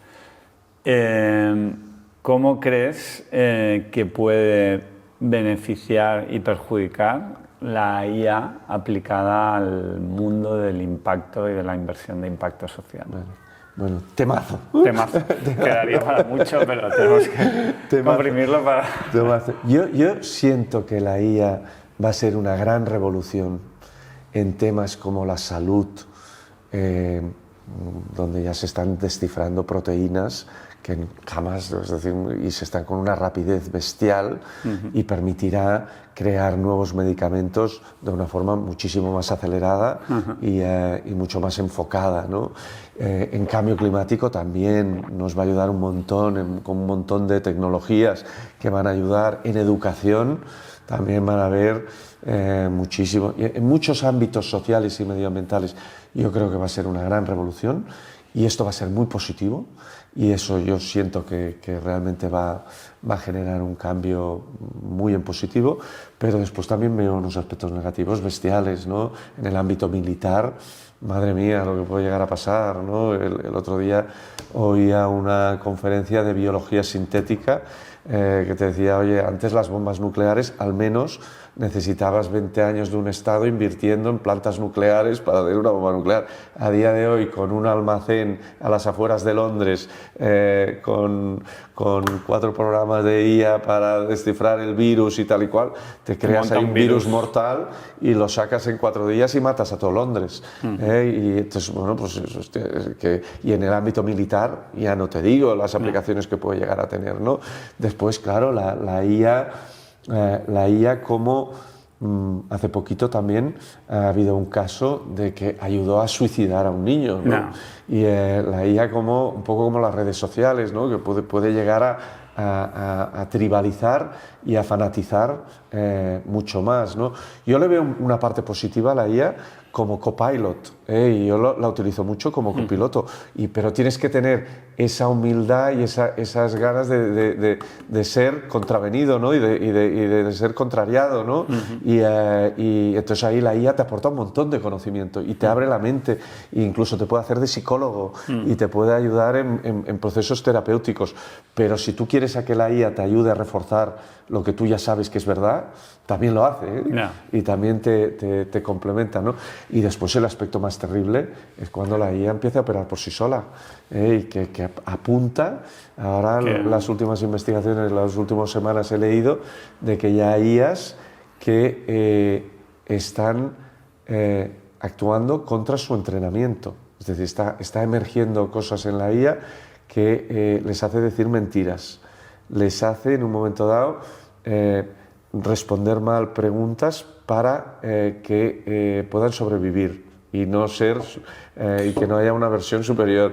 ¿Cómo crees que puede beneficiar y perjudicar la IA aplicada al mundo del impacto y de la inversión de impacto social? Bueno, temazo. Temazo. Quedaría para mucho, pero tenemos que comprimirlo para... Temazo. Yo siento que la IA va a ser una gran revolución en temas como la salud, donde ya se están descifrando proteínas que jamás, es decir, y se están con una rapidez bestial y permitirá crear nuevos medicamentos de una forma muchísimo más acelerada y mucho más enfocada, ¿no? En cambio climático también nos va a ayudar un montón, con un montón de tecnologías que van a ayudar. En educación también van a haber muchísimo, en muchos ámbitos sociales y medioambientales. Yo creo que va a ser una gran revolución y esto va a ser muy positivo. Y eso yo siento que realmente va a generar un cambio muy en positivo, pero después también veo unos aspectos negativos bestiales, ¿no? En el ámbito militar, madre mía, lo que puede llegar a pasar, ¿no? El otro día oía una conferencia de biología sintética que te decía, oye, antes las bombas nucleares al menos necesitabas 20 años de un Estado invirtiendo en plantas nucleares para hacer una bomba nuclear. A día de hoy, con un almacén a las afueras de Londres, con 4 programas de IA para descifrar el virus y tal y cual, te creas ahí un virus mortal y lo sacas en 4 días y matas a todo Londres. Y entonces, bueno, pues y en el ámbito militar, ya no te digo las aplicaciones que puede llegar a tener, ¿no? Después, claro, la IA como hace poquito también ha habido un caso de que ayudó a suicidar a un niño, ¿no? Y la IA como un poco como las redes sociales, ¿no? Que puede llegar a tribalizar y a fanatizar mucho más, ¿no? Yo le veo una parte positiva a la IA como copilot, y yo la utilizo mucho como copiloto, pero tienes que tener esa humildad y esas ganas de ser contravenido, ¿no? y de ser contrariado, ¿no? Y entonces ahí la IA te aporta un montón de conocimiento y te abre la mente e incluso te puede hacer de psicólogo y te puede ayudar en procesos terapéuticos, pero si tú quieres a que la IA te ayude a reforzar lo que tú ya sabes que es verdad, también lo hace, y también te complementa, ¿no? Y después el aspecto más terrible es cuando la IA empieza a operar por sí sola, y que apunta, ahora las últimas investigaciones, las últimas semanas he leído de que ya hay IAs que están actuando contra su entrenamiento, es decir, está emergiendo cosas en la IA que les hace decir mentiras, les hace en un momento dado responder mal preguntas para que puedan sobrevivir y no ser y que no haya una versión superior.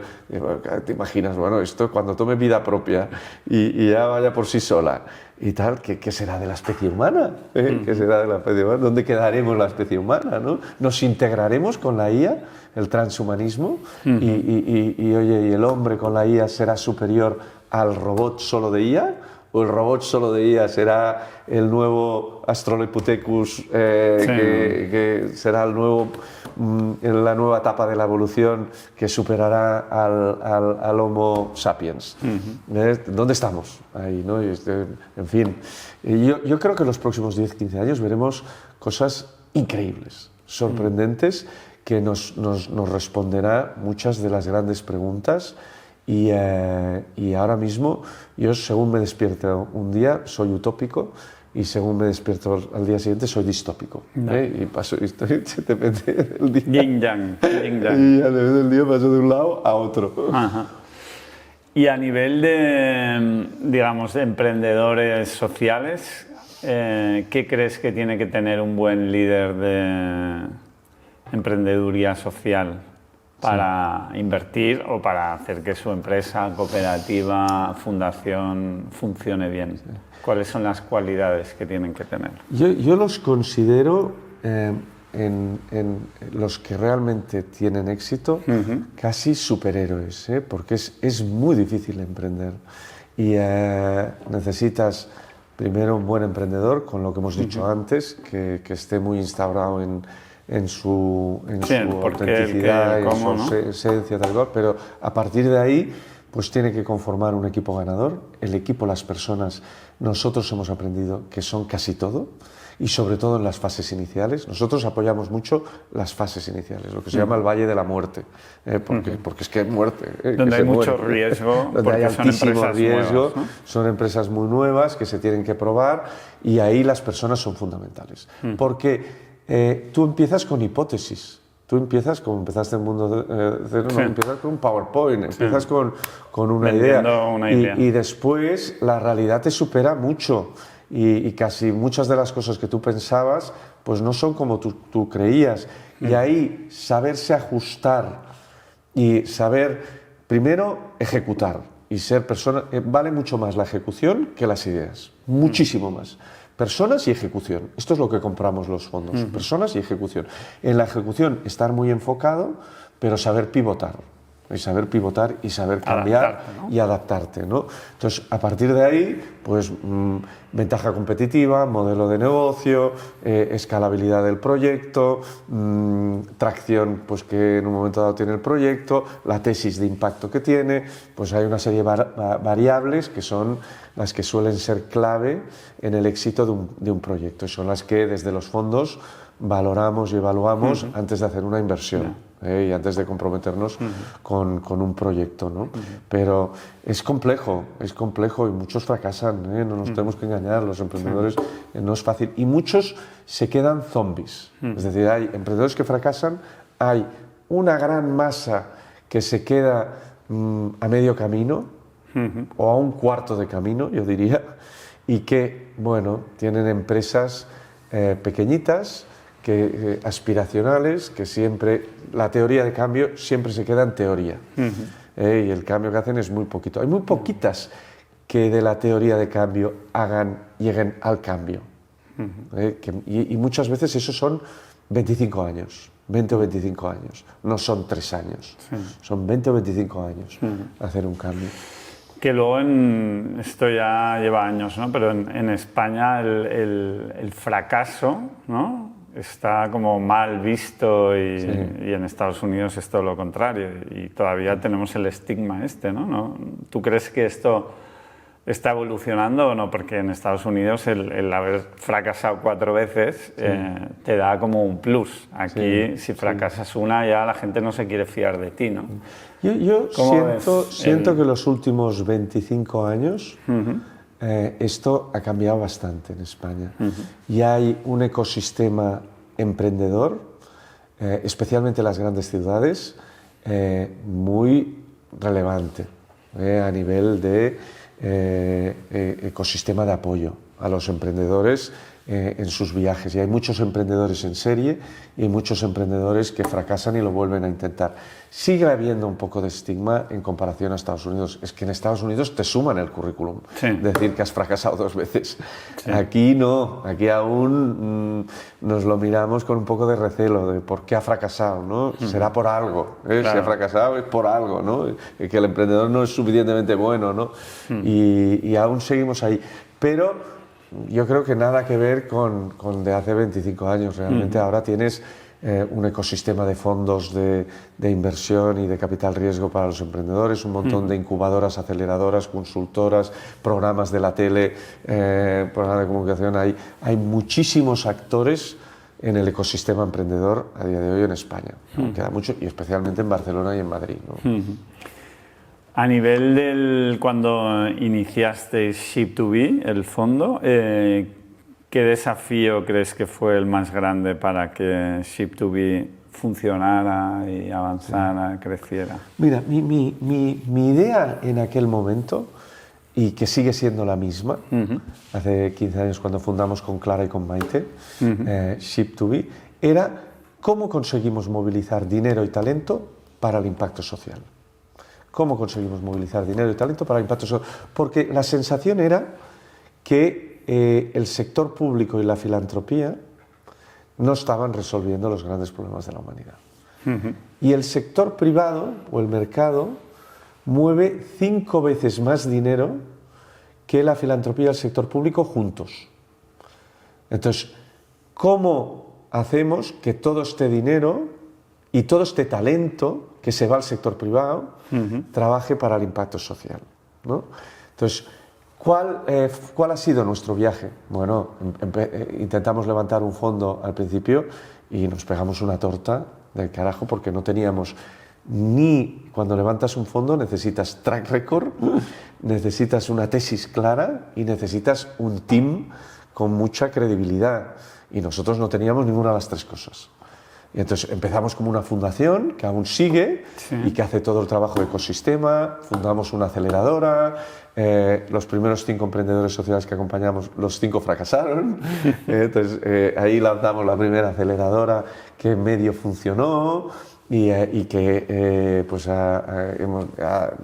Te imaginas, bueno, esto cuando tome vida propia y ya vaya por sí sola y tal, ¿qué será de la especie humana? ¿Qué será de la especie humana? ¿Dónde quedaremos la especie humana, no? ¿Nos integraremos con la IA, el transhumanismo? Oye, ¿y el hombre con la IA será superior al robot solo de IA? o el robot solo de IA será el nuevo Australopithecus, que será el nuevo, la nueva etapa de la evolución que superará al Homo sapiens. ¿Dónde estamos? Ahí, ¿no? En fin, yo creo que en los próximos 10-15 años veremos cosas increíbles, sorprendentes, que nos responderá muchas de las grandes preguntas. Y ahora mismo, yo según me despierto un día, soy utópico, y según me despierto al día siguiente, soy distópico. Y paso, depende del día. Yin yang. Y a través del día paso de un lado a otro. Ajá. Y a nivel de, digamos, de emprendedores sociales, ¿qué crees que tiene que tener un buen líder de emprendeduría social para invertir o para hacer que su empresa, cooperativa, fundación funcione bien? ¿Cuáles son las cualidades que tienen que tener? Yo los considero, en los que realmente tienen éxito, casi superhéroes, porque es muy difícil emprender. Y necesitas primero un buen emprendedor, con lo que hemos dicho antes, que esté muy instaurado en su autenticidad, en su esencia, tal cual, pero a partir de ahí pues tiene que conformar un equipo ganador. El equipo, las personas, nosotros hemos aprendido que son casi todo, y sobre todo en las fases iniciales. Nosotros apoyamos mucho las fases iniciales, lo que se llama el Valle de la Muerte, porque es que hay muerte. Donde hay mucho riesgo, donde hay altísimo riesgo, nuevas, ¿no? Son empresas muy nuevas que se tienen que probar, y ahí las personas son fundamentales, porque tú empiezas con hipótesis. Tú empiezas, como empezaste en Mundo Cero, no, empiezas con un PowerPoint, empiezas con una idea. Y después la realidad te supera mucho, y casi muchas de las cosas que tú pensabas pues no son como tú creías. Y ahí saberse ajustar y saber primero ejecutar y ser persona, vale mucho más la ejecución que las ideas, muchísimo más. Personas y ejecución. Esto es lo que compramos los fondos. Personas y ejecución. En la ejecución estar muy enfocado, pero saber pivotar. Y saber pivotar y saber cambiar, adaptarte, ¿no? Y adaptarte, ¿no? Entonces, a partir de ahí, pues ventaja competitiva, modelo de negocio, escalabilidad del proyecto, tracción, pues que en un momento dado tiene el proyecto, la tesis de impacto que tiene. Pues hay una serie de variables que son las que suelen ser clave en el éxito de un proyecto, y son las que desde los fondos valoramos y evaluamos antes de hacer una inversión. Y antes de comprometernos con un proyecto, ¿no? Pero es complejo y muchos fracasan, no nos tenemos que engañar, los emprendedores no es fácil, y muchos se quedan zombies. Es decir, hay emprendedores que fracasan, hay una gran masa que se queda a medio camino o a un cuarto de camino, yo diría, y que, bueno, tienen empresas pequeñitas, aspiracionales, que siempre, la teoría de cambio siempre se queda en teoría, y el cambio que hacen es muy poquito. Hay muy poquitas que de la teoría de cambio lleguen al cambio, y muchas veces eso son 25 años, 20 o 25 años, no son 3 años, son 20 o 25 años hacer un cambio. Que luego esto ya lleva años, ¿no? Pero en España el fracaso, ¿no?, está como mal visto, y en Estados Unidos es todo lo contrario, y todavía tenemos el estigma ¿no? ¿Tú crees que esto está evolucionando o no? Porque en Estados Unidos el haber fracasado 4 veces te da como un plus. Aquí si fracasas una, ya la gente no se quiere fiar de ti, ¿no? Yo siento que los últimos 25 años esto ha cambiado bastante en España. Y hay un ecosistema emprendedor, especialmente en las grandes ciudades, muy relevante a nivel de ecosistema de apoyo a los emprendedores. en sus viajes. Y hay muchos emprendedores en serie y hay muchos emprendedores que fracasan y lo vuelven a intentar. Sigue habiendo un poco de estigma en comparación a Estados Unidos. Es que en Estados Unidos te suman el currículum, decir que has fracasado 2 veces. Sí. Aquí no, aquí aún nos lo miramos con un poco de recelo de por qué ha fracasado, ¿no? Será por algo, claro. Si ha fracasado es por algo, ¿no? Que el emprendedor no es suficientemente bueno, ¿no? Y aún seguimos ahí. Pero yo creo que nada que ver con de hace 25 años. Realmente ahora tienes un ecosistema de fondos de inversión y de capital riesgo para los emprendedores, un montón de incubadoras, aceleradoras, consultoras, programas de la tele, programas de comunicación. Hay muchísimos actores en el ecosistema emprendedor a día de hoy en España. Queda mucho, y especialmente en Barcelona y en Madrid, ¿no? A nivel cuando iniciasteis Ship2B, el fondo, ¿qué desafío crees que fue el más grande para que Ship2B funcionara y avanzara, creciera? Mira, mi idea en aquel momento, y que sigue siendo la misma, hace 15 años cuando fundamos con Clara y con Maite, Ship2B, era cómo conseguimos movilizar dinero y talento para el impacto social. ¿Cómo conseguimos movilizar dinero y talento para el impacto social? Porque la sensación era que el sector público y la filantropía no estaban resolviendo los grandes problemas de la humanidad. Y el sector privado o el mercado mueve 5 veces más dinero que la filantropía y el sector público juntos. Entonces, ¿cómo hacemos que todo este dinero y todo este talento que se va al sector privado trabaje para el impacto social, ¿no? Entonces, ¿cuál ha sido nuestro viaje? Bueno, intentamos levantar un fondo al principio y nos pegamos una torta del carajo porque no teníamos ni... Cuando levantas un fondo necesitas track record, necesitas una tesis clara y necesitas un team con mucha credibilidad. Y nosotros no teníamos ninguna de las 3 cosas. Y entonces empezamos como una fundación que aún sigue y que hace todo el trabajo de ecosistema, fundamos una aceleradora, los primeros 5 emprendedores sociales que acompañamos, los 5 fracasaron, entonces ahí lanzamos la primera aceleradora que medio funcionó y que pues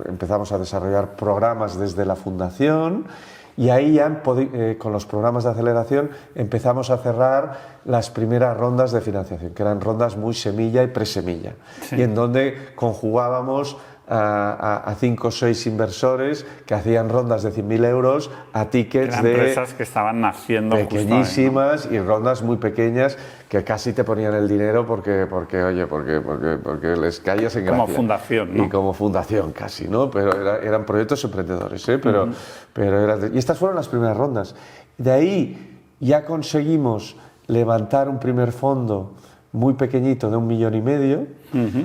empezamos a desarrollar programas desde la fundación. Y ahí ya con los programas de aceleración empezamos a cerrar las primeras rondas de financiación, que eran rondas muy semilla y presemilla, y en donde conjugábamos a 5 o 6 inversores que hacían rondas de 100.000 euros a tickets de empresas que estaban naciendo pequeñísimas, justo ahí, ¿no? Y rondas muy pequeñas que casi te ponían el dinero porque les caías en gracia. Como fundación, ¿no? Y como fundación casi, ¿no? Pero eran proyectos emprendedores, ¿eh? Y estas fueron las primeras rondas. De ahí ya conseguimos levantar un primer fondo muy pequeñito de 1,5 millones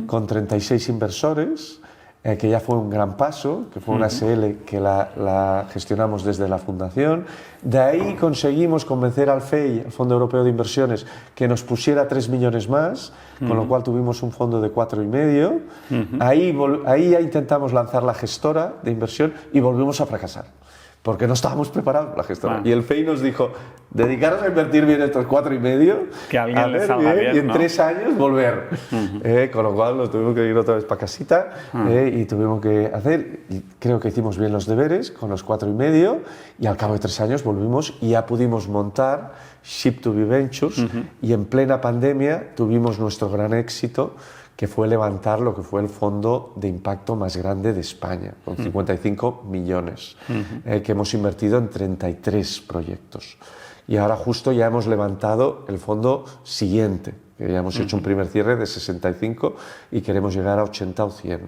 con 36 inversores, que ya fue un gran paso, que fue una SL que la gestionamos desde la fundación. De ahí conseguimos convencer al FEI, el Fondo Europeo de Inversiones, que nos pusiera 3 millones más, con lo cual tuvimos un fondo de 4,5. Ahí ya intentamos lanzar la gestora de inversión y volvimos a fracasar, porque no estábamos preparados para la gestora. Y el FEI nos dijo, dedicaros a invertir bien estos 4,5, que alguien les salga bien, y en ¿no? 3 años volver. Con lo cual nos tuvimos que ir otra vez para casita y tuvimos que hacer, y creo que hicimos bien los deberes con los 4,5, y al cabo de 3 años volvimos y ya pudimos montar Ship2B Ventures, y en plena pandemia tuvimos nuestro gran éxito, que fue levantar lo que fue el fondo de impacto más grande de España, con 55 millones, que hemos invertido en 33 proyectos. Y ahora justo ya hemos levantado el fondo siguiente, que ya hemos hecho un primer cierre de 65 y queremos llegar a 80 o 100.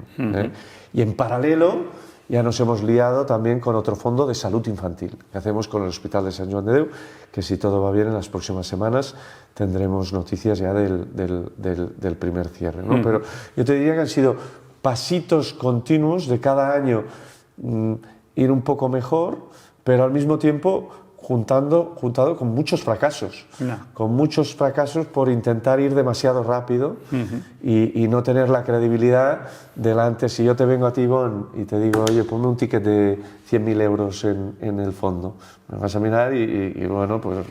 Y en paralelo ya nos hemos liado también con otro fondo de salud infantil, que hacemos con el Hospital de Sant Joan de Déu, que si todo va bien en las próximas semanas tendremos noticias ya del primer cierre, ¿no? Pero yo te diría que han sido pasitos continuos de cada año ir un poco mejor, pero al mismo tiempo juntado con muchos fracasos, con muchos fracasos por intentar ir demasiado rápido y no tener la credibilidad delante, si yo te vengo a ti, Ivonne, y te digo, oye, ponme un ticket de 100.000 euros en el fondo, me vas a mirar y bueno, pues,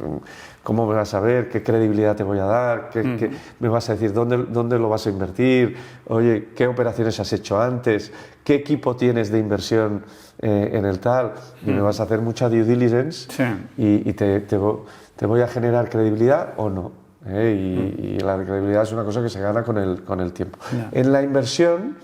¿cómo me vas a ver? ¿Qué credibilidad te voy a dar? ¿Qué me vas a decir? ¿Dónde lo vas a invertir? Oye, ¿qué operaciones has hecho antes? ¿Qué equipo tienes de inversión en el tal? Y me vas a hacer mucha due diligence y te voy a generar credibilidad o no. Y la credibilidad es una cosa que se gana con el tiempo. En la inversión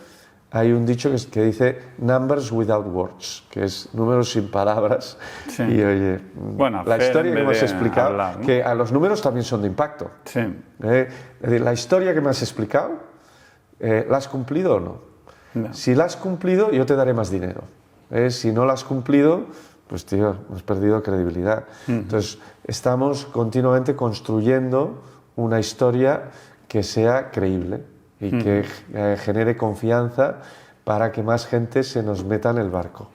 hay un dicho que dice numbers without words, que es números sin palabras. Y oye, bueno, la historia que me has explicado, hablar, ¿no? que a los números también son de impacto. Es decir, la historia que me has explicado, ¿la has cumplido o no? Si la has cumplido, yo te daré más dinero. Si no la has cumplido, pues tío, hemos perdido credibilidad. Entonces, estamos continuamente construyendo una historia que sea creíble y que genere confianza para que más gente se nos meta en el barco.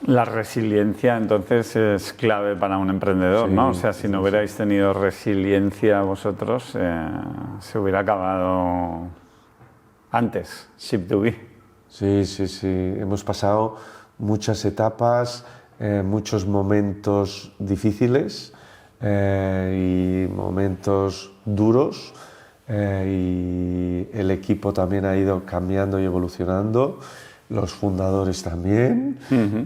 La resiliencia, entonces, es clave para un emprendedor, ¿no? O sea, si no hubierais tenido resiliencia vosotros, se hubiera acabado antes, Ship2B. Sí. Hemos pasado muchas etapas, muchos momentos difíciles y momentos duros, y el equipo también ha ido cambiando y evolucionando, los fundadores también,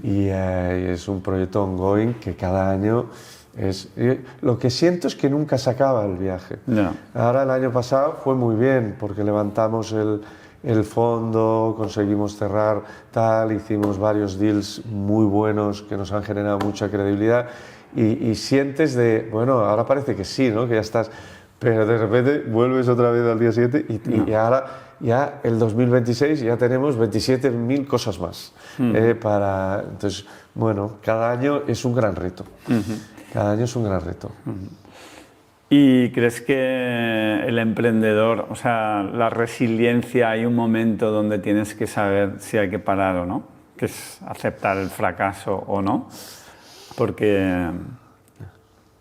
y es un proyecto ongoing que cada año lo que siento es que nunca se acaba el viaje. Ahora el año pasado fue muy bien porque levantamos el fondo, conseguimos cerrar tal, hicimos varios deals muy buenos que nos han generado mucha credibilidad y sientes bueno, ahora parece que sí, ¿no? Que ya estás, pero de repente vuelves otra vez al día siguiente y ahora ya el 2026 ya tenemos 27.000 cosas más. Entonces, bueno, cada año es un gran reto. Cada año es un gran reto. ¿Y crees que el emprendedor, o sea, la resiliencia, hay un momento donde tienes que saber si hay que parar o no? Que es aceptar el fracaso o no. Porque...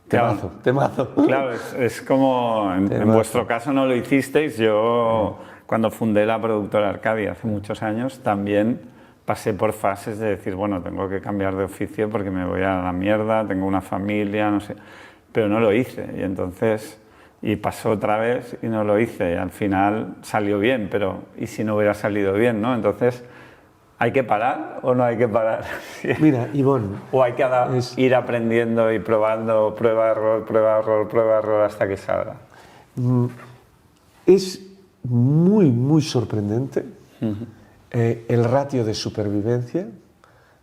Temazo. Claro, es como, en vuestro caso no lo hicisteis. Yo, cuando fundé la productora Arcadia hace muchos años, también pasé por fases de decir, bueno, tengo que cambiar de oficio porque me voy a la mierda, tengo una familia, no sé... Pero no lo hice y entonces, y pasó otra vez y no lo hice y al final salió bien, pero ¿y si no hubiera salido bien, no? Entonces, ¿hay que parar o no hay que parar? Mira, Ivonne... ¿O hay que ir aprendiendo y probando, prueba, error hasta que salga? Es muy sorprendente el ratio de supervivencia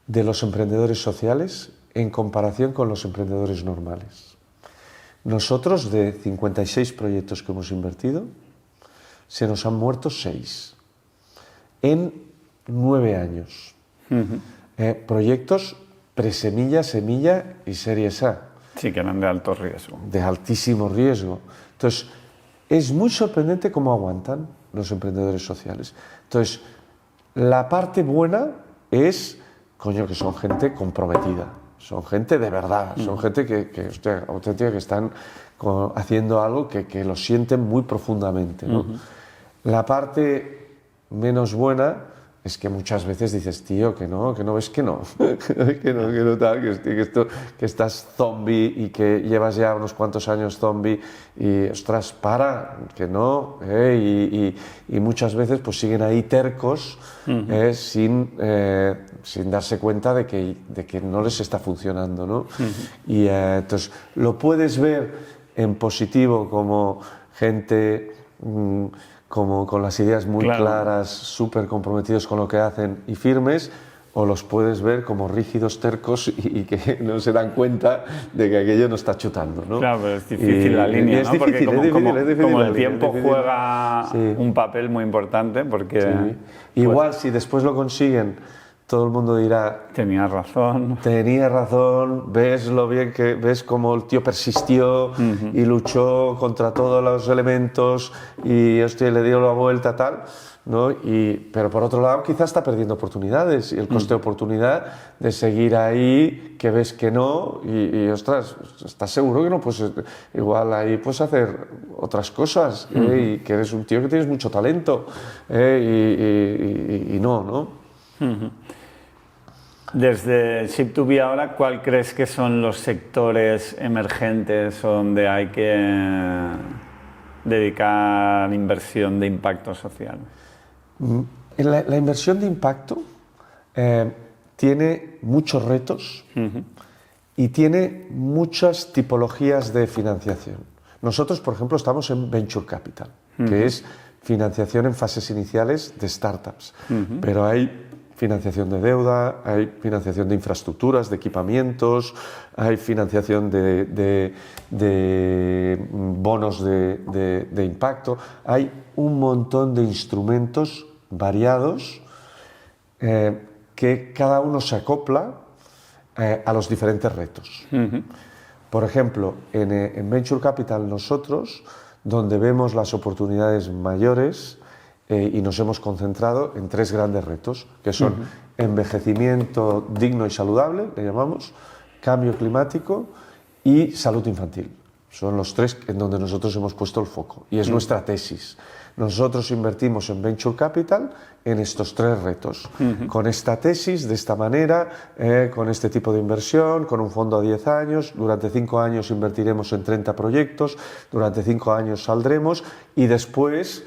de los emprendedores sociales en comparación con los emprendedores normales. Nosotros, de 56 proyectos que hemos invertido, se nos han muerto 6 en 9 años. Proyectos presemilla, semilla y series A. Sí, que eran de alto riesgo. De altísimo riesgo. Entonces, es muy sorprendente cómo aguantan los emprendedores sociales. Entonces, la parte buena es, coño, que son gente comprometida. Son gente de verdad, son gente hostia, auténtica, que están haciendo algo que lo sienten muy profundamente, ¿no? La parte menos buena es que muchas veces dices, tío, que no ves que no, que estás zombie y que llevas ya unos cuantos años zombie y, ostras, que no, y muchas veces pues siguen ahí tercos sin darse cuenta de que no les está funcionando, ¿no? Y entonces lo puedes ver en positivo como gente... como con las ideas muy claras, súper comprometidos con lo que hacen y firmes, o los puedes ver como rígidos, tercos y que no se dan cuenta de que aquello no está chutando, ¿no? Claro, pero es difícil la línea, ¿no? Porque como el tiempo juega un papel muy importante, porque... Igual, si después lo consiguen, todo el mundo dirá... Tenía razón, ves cómo el tío persistió y luchó contra todos los elementos y hostia, le dio la vuelta, tal. ¿no? Pero por otro lado quizás está perdiendo oportunidades y el coste de oportunidad de seguir ahí, que ves que no ostras, ¿estás seguro que no? Pues igual ahí puedes hacer otras cosas y que eres un tío que tienes mucho talento y no. Desde Ship2B ahora, ¿cuál crees que son los sectores emergentes donde hay que dedicar inversión de impacto social? La inversión de impacto tiene muchos retos y tiene muchas tipologías de financiación. Nosotros, por ejemplo, estamos en Venture Capital, que es financiación en fases iniciales de startups, pero hay financiación de deuda, hay financiación de infraestructuras, de equipamientos, hay financiación de bonos de impacto, hay un montón de instrumentos variados que cada uno se acopla a los diferentes retos. Por ejemplo, en Venture Capital nosotros, donde vemos las oportunidades mayores, y nos hemos concentrado en 3 grandes retos, que son envejecimiento digno y saludable, le llamamos, cambio climático y salud infantil. Son los 3 en donde nosotros hemos puesto el foco y es nuestra tesis. Nosotros invertimos en Venture Capital en estos 3 retos, con esta tesis, de esta manera, con este tipo de inversión, con un fondo a 10 años, durante 5 años invertiremos en 30 proyectos, durante 5 años saldremos y después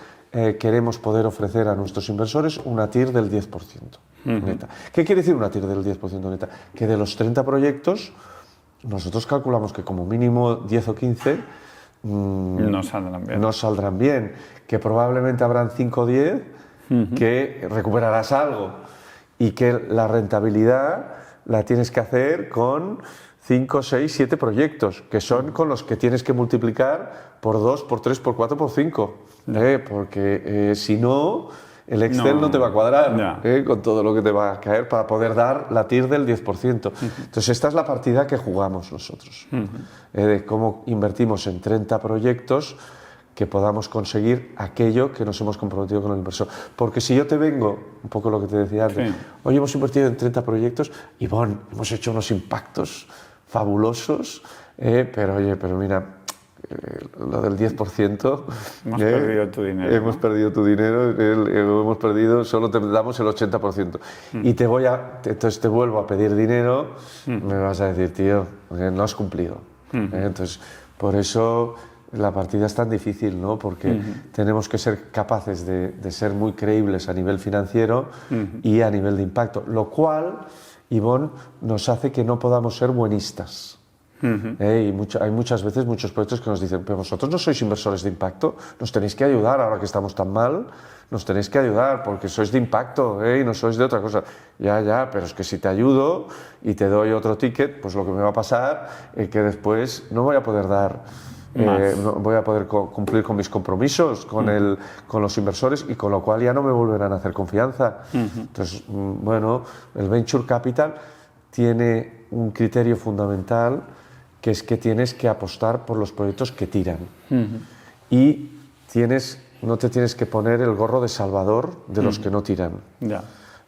queremos poder ofrecer a nuestros inversores una TIR del 10% neta. ¿Qué quiere decir una TIR del 10% neta? Que de los 30 proyectos, nosotros calculamos que como mínimo 10 o 15 no saldrán bien, que probablemente habrán 5 o 10 que recuperarás algo y que la rentabilidad la tienes que hacer con 5, 6, 7 proyectos, que son con los que tienes que multiplicar por 2, por 3, por 4, por 5. Porque si no, el Excel no te va a cuadrar con todo lo que te va a caer para poder dar la TIR del 10%. Entonces, esta es la partida que jugamos nosotros, de cómo invertimos en 30 proyectos que podamos conseguir aquello que nos hemos comprometido con el inversor. Porque si yo te vengo, un poco lo que te decía antes, hoy hemos invertido en 30 proyectos y bueno, hemos hecho unos impactos fabulosos, pero mira, lo del 10%... Hemos perdido tu dinero. Hemos perdido tu dinero, lo hemos perdido, solo te damos el 80%. Y entonces te vuelvo a pedir dinero, me vas a decir, tío, no has cumplido. Entonces, por eso la partida es tan difícil, ¿no? Porque tenemos que ser capaces de ser muy creíbles a nivel financiero y a nivel de impacto, lo cual, Ivonne, nos hace que no podamos ser buenistas. Y hay muchas veces muchos proyectos que nos dicen, pero vosotros no sois inversores de impacto, nos tenéis que ayudar ahora que estamos tan mal, nos tenéis que ayudar porque sois de impacto y no sois de otra cosa. Ya, pero es que si te ayudo y te doy otro ticket, pues lo que me va a pasar es que después no voy a poder dar, no voy a poder cumplir con mis compromisos con los inversores y con lo cual ya no me volverán a hacer confianza. Entonces, bueno, el Venture Capital tiene un criterio fundamental que es que tienes que apostar por los proyectos que tiran. Y no te tienes que poner el gorro de salvador de los que no tiran.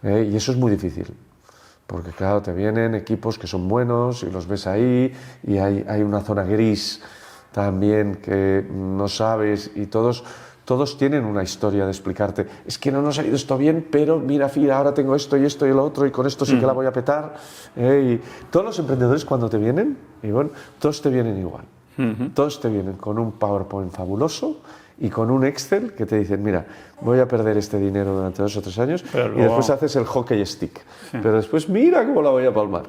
Y eso es muy difícil, porque claro, te vienen equipos que son buenos y los ves ahí, y hay una zona gris también que no sabes, y todos tienen una historia de explicarte, es que no nos ha ido esto bien, pero mira, ahora tengo esto y esto y lo otro, y con esto sí que la voy a petar. Y todos los emprendedores cuando te vienen, Ivonne, todos te vienen igual. Todos te vienen con un PowerPoint fabuloso y con un Excel que te dicen, mira, voy a perder este dinero durante 2 o 3 años, y después haces el hockey stick. Pero después mira cómo la voy a palmar,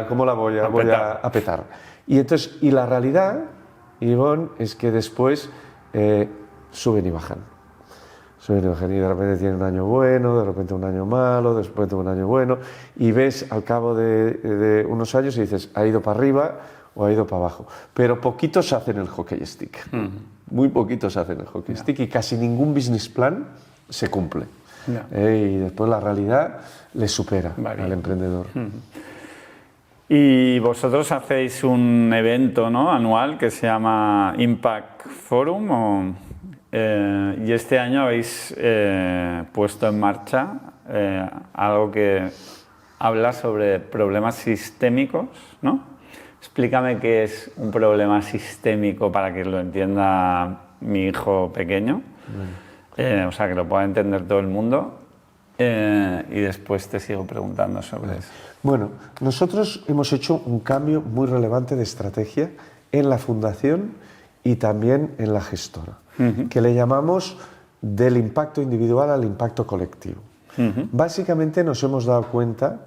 cómo la voy a petar. Y entonces, la realidad, Ivonne, es que después suben y bajan. Suben y bajan, y de repente tienen un año bueno, de repente un año malo, de repente un año bueno, y ves al cabo de unos años y dices, ha ido para arriba o ha ido para abajo. Pero poquitos hacen el hockey stick. Muy poquitos hacen el hockey stick y casi ningún business plan se cumple. Y después la realidad le supera al emprendedor. Y vosotros hacéis un evento, ¿no?, anual que se llama Impact Forum, y este año habéis puesto en marcha algo que habla sobre problemas sistémicos, ¿no? Explícame qué es un problema sistémico para que lo entienda mi hijo pequeño, o sea, que lo pueda entender todo el mundo, y después te sigo preguntando sobre eso. Bueno, nosotros hemos hecho un cambio muy relevante de estrategia en la fundación y también en la gestora, que le llamamos del impacto individual al impacto colectivo. Básicamente nos hemos dado cuenta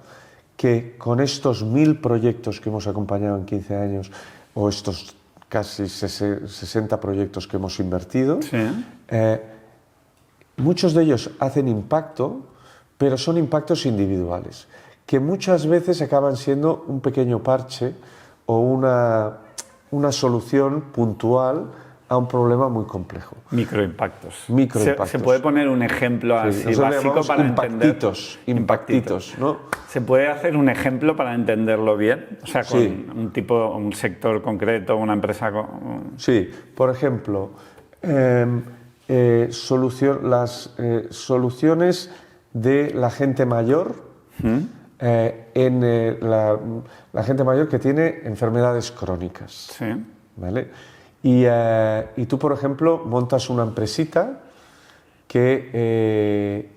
que con estos 1000 proyectos que hemos acompañado en 15 años, o estos casi 60 proyectos que hemos invertido, muchos de ellos hacen impacto, pero son impactos individuales, que muchas veces acaban siendo un pequeño parche o una solución puntual a un problema muy complejo. Microimpactos. Microimpactos. ¿Se puede poner un ejemplo así básico para entender? Impactitos, ¿no? ¿Se puede hacer un ejemplo para entenderlo bien? O sea, con un sector concreto, una empresa... Sí, por ejemplo, las soluciones de la gente mayor, la gente mayor que tiene enfermedades crónicas. Sí. ¿Vale? Y tú, por ejemplo, montas una empresita que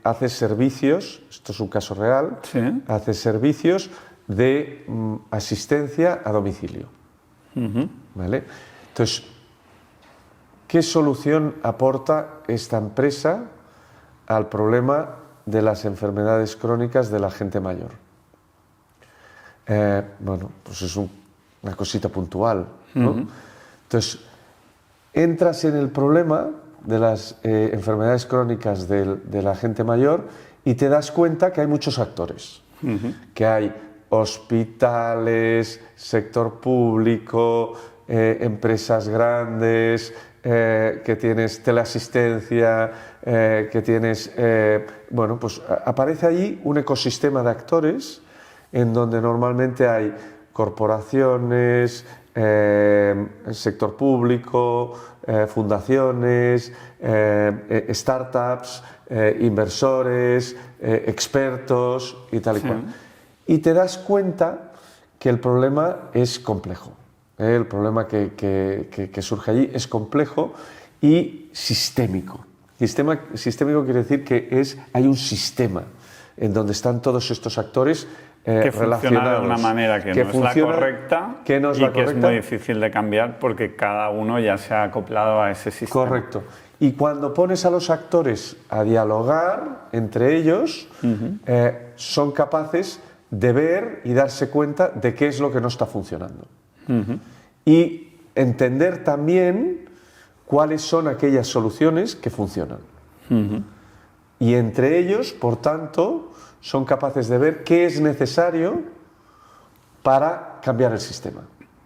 hace servicios, esto es un caso real, hace servicios de asistencia a domicilio. ¿Vale? Entonces, ¿qué solución aporta esta empresa al problema de las enfermedades crónicas de la gente mayor? Bueno, pues es una cosita puntual, ¿no? Entonces, entras en el problema de las enfermedades crónicas de la gente mayor y te das cuenta que hay muchos actores, que hay hospitales, sector público, empresas grandes, que tienes teleasistencia, que tienes... bueno, pues aparece allí un ecosistema de actores en donde normalmente hay corporaciones, sector público, fundaciones, startups, inversores, expertos y tal y cual. Y te das cuenta que el problema es complejo. El problema que surge allí es complejo y sistémico. Sistémico quiere decir que hay un sistema en donde están todos estos actores que relacionados. Funciona de una manera que no es la correcta y que es muy difícil de cambiar porque cada uno ya se ha acoplado a ese sistema. Correcto. Y cuando pones a los actores a dialogar entre ellos, son capaces de ver y darse cuenta de qué es lo que no está funcionando. Y entender también cuáles son aquellas soluciones que funcionan. Y entre ellos, por tanto, son capaces de ver qué es necesario para cambiar el sistema.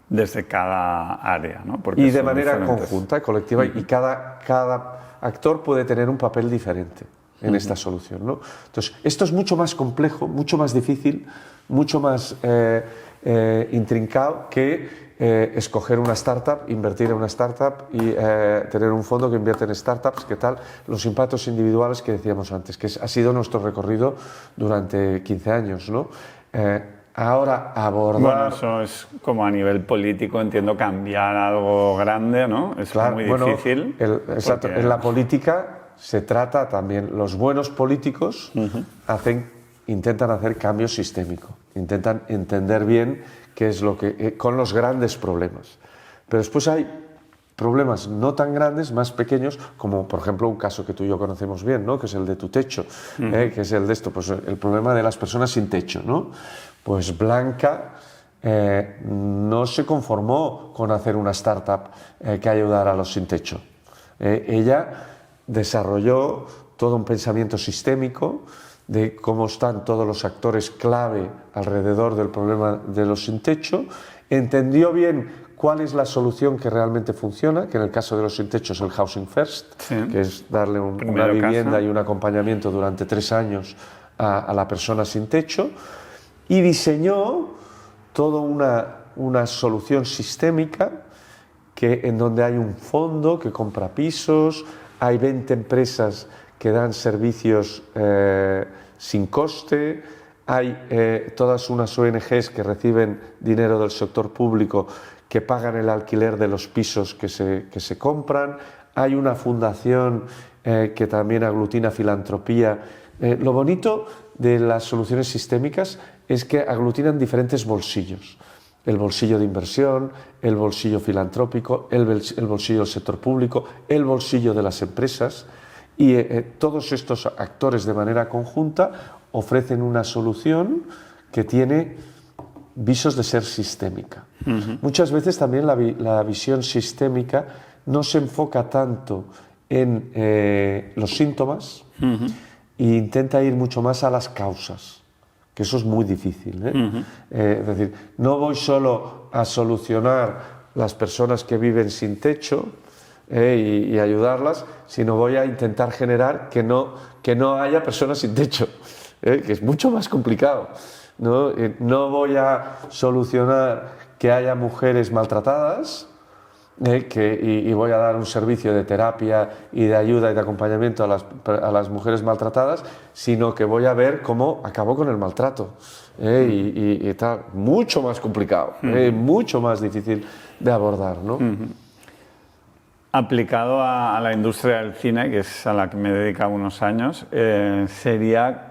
Desde cada área, ¿no? Porque y de manera conjunta, colectiva, y cada actor puede tener un papel diferente en esta solución, ¿no? Entonces, esto es mucho más complejo, mucho más difícil, mucho más intrincado que escoger una startup, invertir en una startup y tener un fondo que invierte en startups, ¿qué tal? Los impactos individuales que decíamos antes, que ha sido nuestro recorrido durante 15 años, ¿no? Ahora abordar... Bueno, eso es como a nivel político, entiendo, cambiar algo grande, ¿no? Es muy difícil. Exacto, en la política se trata también, los buenos políticos intentan hacer cambio sistémico, intentan entender bien qué es lo que... con los grandes problemas. Pero después hay problemas no tan grandes, más pequeños, como por ejemplo un caso que tú y yo conocemos bien, ¿no? Que es el de tu techo, que es el de esto, pues el problema de las personas sin techo, ¿no? Pues Blanca no se conformó con hacer una startup que ayudara a los sin techo. Ella desarrolló todo un pensamiento sistémico de cómo están todos los actores clave alrededor del problema de los sin techo, entendió bien cuál es la solución que realmente funciona, que en el caso de los sin techo es el Housing First, que es darle una vivienda y un acompañamiento durante 3 años a la persona sin techo, y diseñó toda una solución sistémica en donde hay un fondo que compra pisos, hay 20 empresas que dan servicios sin coste, hay todas unas ONGs que reciben dinero del sector público que pagan el alquiler de los pisos que se compran, hay una fundación que también aglutina filantropía. Lo bonito de las soluciones sistémicas es que aglutinan diferentes bolsillos. El bolsillo de inversión, el bolsillo filantrópico, el bolsillo del sector público, el bolsillo de las empresas, y todos estos actores de manera conjunta ofrecen una solución que tiene visos de ser sistémica. Muchas veces también la visión sistémica no se enfoca tanto en los síntomas e intenta ir mucho más a las causas, que eso es muy difícil, es decir, no voy solo a solucionar las personas que viven sin techo y ayudarlas, sino voy a intentar generar que no haya personas sin techo, que es mucho más complicado. No voy a solucionar que haya mujeres maltratadas, y voy a dar un servicio de terapia y de ayuda y de acompañamiento a las mujeres maltratadas, sino que voy a ver cómo acabo con el maltrato, y está mucho más complicado, mucho más difícil de abordar, ¿no? Aplicado a la industria del cine, que es a la que me he dedicado unos años, sería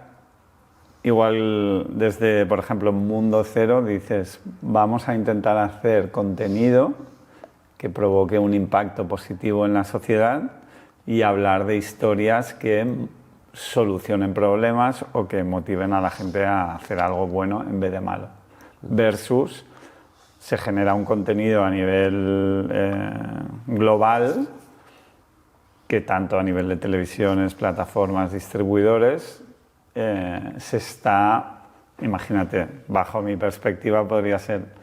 igual desde, por ejemplo, Mundo Cero, dices, vamos a intentar hacer contenido que provoque un impacto positivo en la sociedad y hablar de historias que solucionen problemas o que motiven a la gente a hacer algo bueno en vez de malo. Versus se genera un contenido a nivel global que tanto a nivel de televisiones, plataformas, distribuidores, se está, imagínate, bajo mi perspectiva podría ser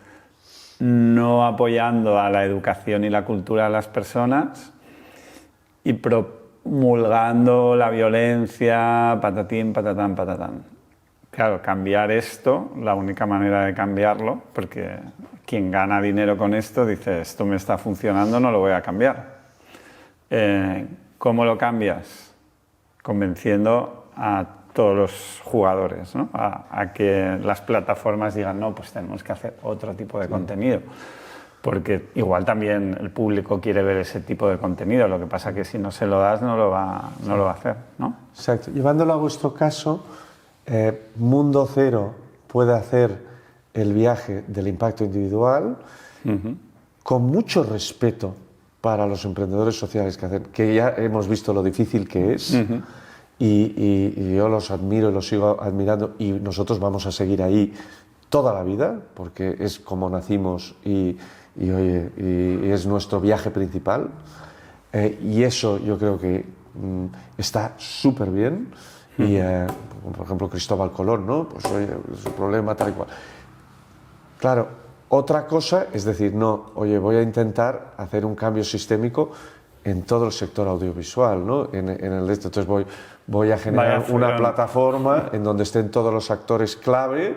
no apoyando a la educación y la cultura de las personas y promulgando la violencia, patatín, patatán, patatán. Claro, cambiar esto, la única manera de cambiarlo, porque quien gana dinero con esto dice, esto me está funcionando, no lo voy a cambiar. ¿Cómo lo cambias? Convenciendo a todos los jugadores, ¿no? A que las plataformas digan, no, pues tenemos que hacer otro tipo de contenido. Porque igual también el público quiere ver ese tipo de contenido, lo que pasa que si no se lo das no lo va a hacer, ¿no? Exacto. Llevándolo a vuestro caso, Mundo Cero puede hacer el viaje del impacto individual con mucho respeto para los emprendedores sociales que hacen, que ya hemos visto lo difícil que es. Y yo los admiro y los sigo admirando, y nosotros vamos a seguir ahí toda la vida porque es como nacimos y es nuestro viaje principal, y eso yo creo que está súper bien. Y por ejemplo Cristóbal Colón, ¿no? Pues oye, su problema tal y cual. Claro, otra cosa es decir, no, oye, voy a intentar hacer un cambio sistémico en todo el sector audiovisual, ¿no? En el de esto. Entonces voy a generar una plataforma en donde estén todos los actores clave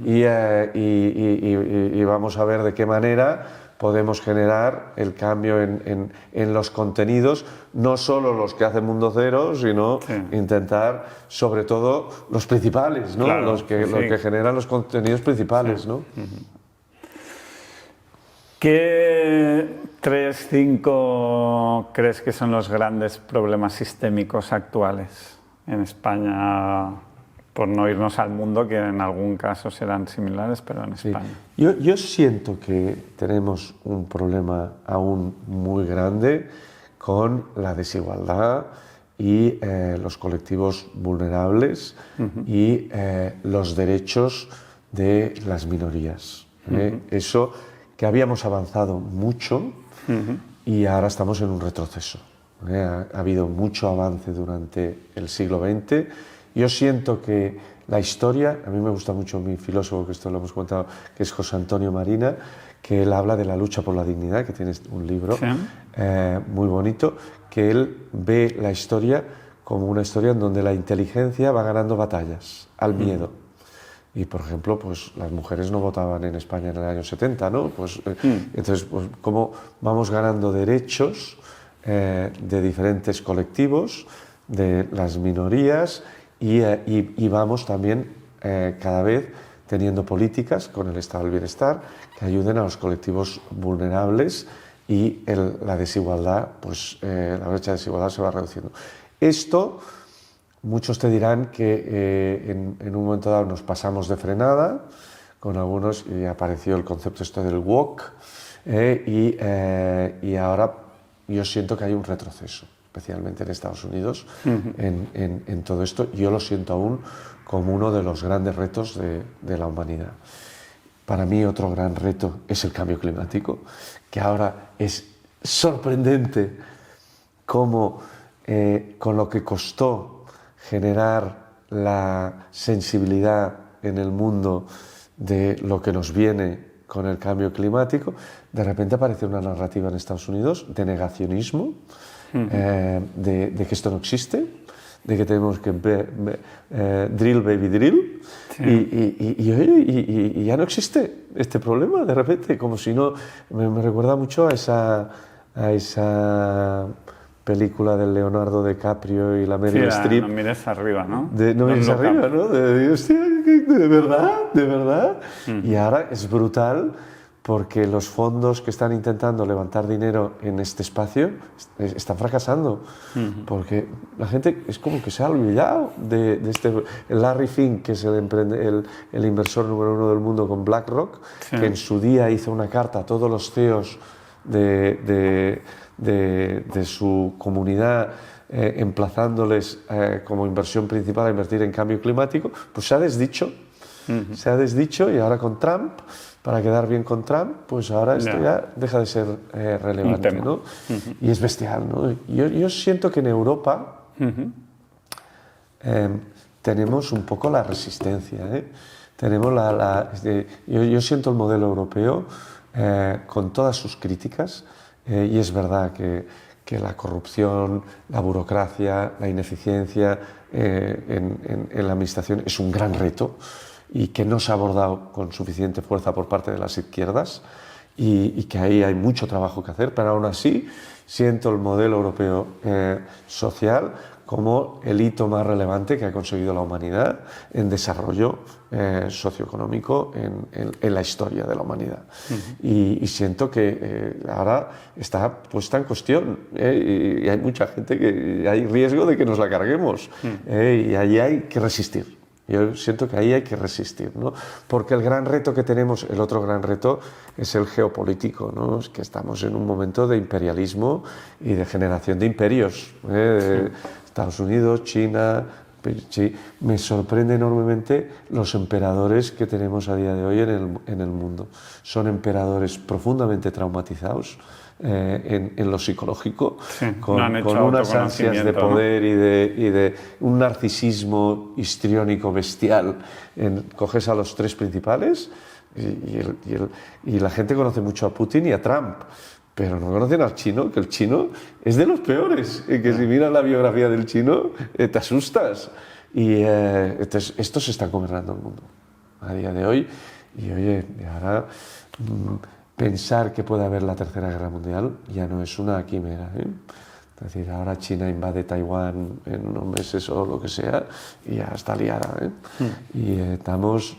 y vamos a ver de qué manera podemos generar el cambio en los contenidos, no solo los que hacen Mundo Cero, sino intentar, sobre todo, los principales, ¿no? Claro, los que generan los contenidos principales, ¿no? ¿Qué 3, 5 crees que son los grandes problemas sistémicos actuales en España, por no irnos al mundo, que en algún caso serán similares, pero en España? Yo siento que tenemos un problema aún muy grande con la desigualdad y los colectivos vulnerables y los derechos de las minorías. Eso que habíamos avanzado mucho y ahora estamos en un retroceso. Ha habido mucho avance durante el siglo XX. Yo siento que la historia, a mí me gusta mucho mi filósofo, que esto lo hemos contado, que es José Antonio Marina, que él habla de la lucha por la dignidad, que tiene un libro muy bonito, que él ve la historia como una historia en donde la inteligencia va ganando batallas al miedo. Y, por ejemplo, pues las mujeres no votaban en España en el año 70, ¿no? Pues, entonces, pues, cómo vamos ganando derechos de diferentes colectivos, de las minorías, y vamos también cada vez teniendo políticas con el estado del bienestar que ayuden a los colectivos vulnerables y la desigualdad, pues la brecha de desigualdad se va reduciendo. Esto, muchos te dirán que en un momento dado nos pasamos de frenada con algunos y apareció el concepto esto del woke y ahora yo siento que hay un retroceso, especialmente en Estados Unidos, en todo esto. Yo lo siento aún como uno de los grandes retos de la humanidad. Para mí otro gran reto es el cambio climático, que ahora es sorprendente cómo con lo que costó generar la sensibilidad en el mundo de lo que nos viene con el cambio climático, de repente aparece una narrativa en Estados Unidos de negacionismo, de que esto no existe, de que tenemos que drill baby drill, sí. y ya no existe este problema de repente, como si no. Me recuerda mucho a esa película de Leonardo DiCaprio y la Meryl Streep. No mires arriba, ¿no? No mires arriba, ¿no? Hostia, ¿de verdad? ¿De verdad? Y ahora es brutal porque los fondos que están intentando levantar dinero en este espacio están fracasando, porque la gente es como que se ha olvidado de este Larry Fink, que es el inversor número 1 del mundo con BlackRock, que en su día hizo una carta a todos los CEOs de su comunidad, emplazándoles como inversión principal a invertir en cambio climático, pues se ha desdicho. Se ha desdicho, y ahora con Trump, para quedar bien con Trump, pues ahora esto ya deja de ser relevante, ¿no? Y es bestial, ¿no? Yo siento que en Europa tenemos un poco la resistencia, tenemos yo siento el modelo europeo con todas sus críticas, y es verdad que la corrupción, la burocracia, la ineficiencia en la administración es un gran reto, y que no se ha abordado con suficiente fuerza por parte de las izquierdas, y que ahí hay mucho trabajo que hacer, pero aún así siento el modelo europeo social como el hito más relevante que ha conseguido la humanidad en desarrollo socioeconómico en la historia de la humanidad. Y siento que ahora está puesta en cuestión, y hay mucha gente que hay riesgo de que nos la carguemos, y ahí hay que resistir. Yo siento que ahí hay que resistir, ¿no? Porque el gran reto que tenemos, el otro gran reto, es el geopolítico, ¿no? Es que estamos en un momento de imperialismo y de generación de imperios, Estados Unidos, China. Me sorprende enormemente los emperadores que tenemos a día de hoy en el mundo. Son emperadores profundamente traumatizados en lo psicológico, con unas ansias de poder, ¿no? y de un narcisismo histriónico bestial. Coges a los tres principales y la gente conoce mucho a Putin y a Trump, pero no conocen al chino, que el chino es de los peores, que si miras la biografía del chino te asustas. Y entonces, estos están gobernando el mundo a día de hoy. Y oye, ahora pensar que puede haber la tercera guerra mundial ya no es una quimera, Es decir, ahora China invade Taiwán en unos meses o lo que sea y ya está liada, Y estamos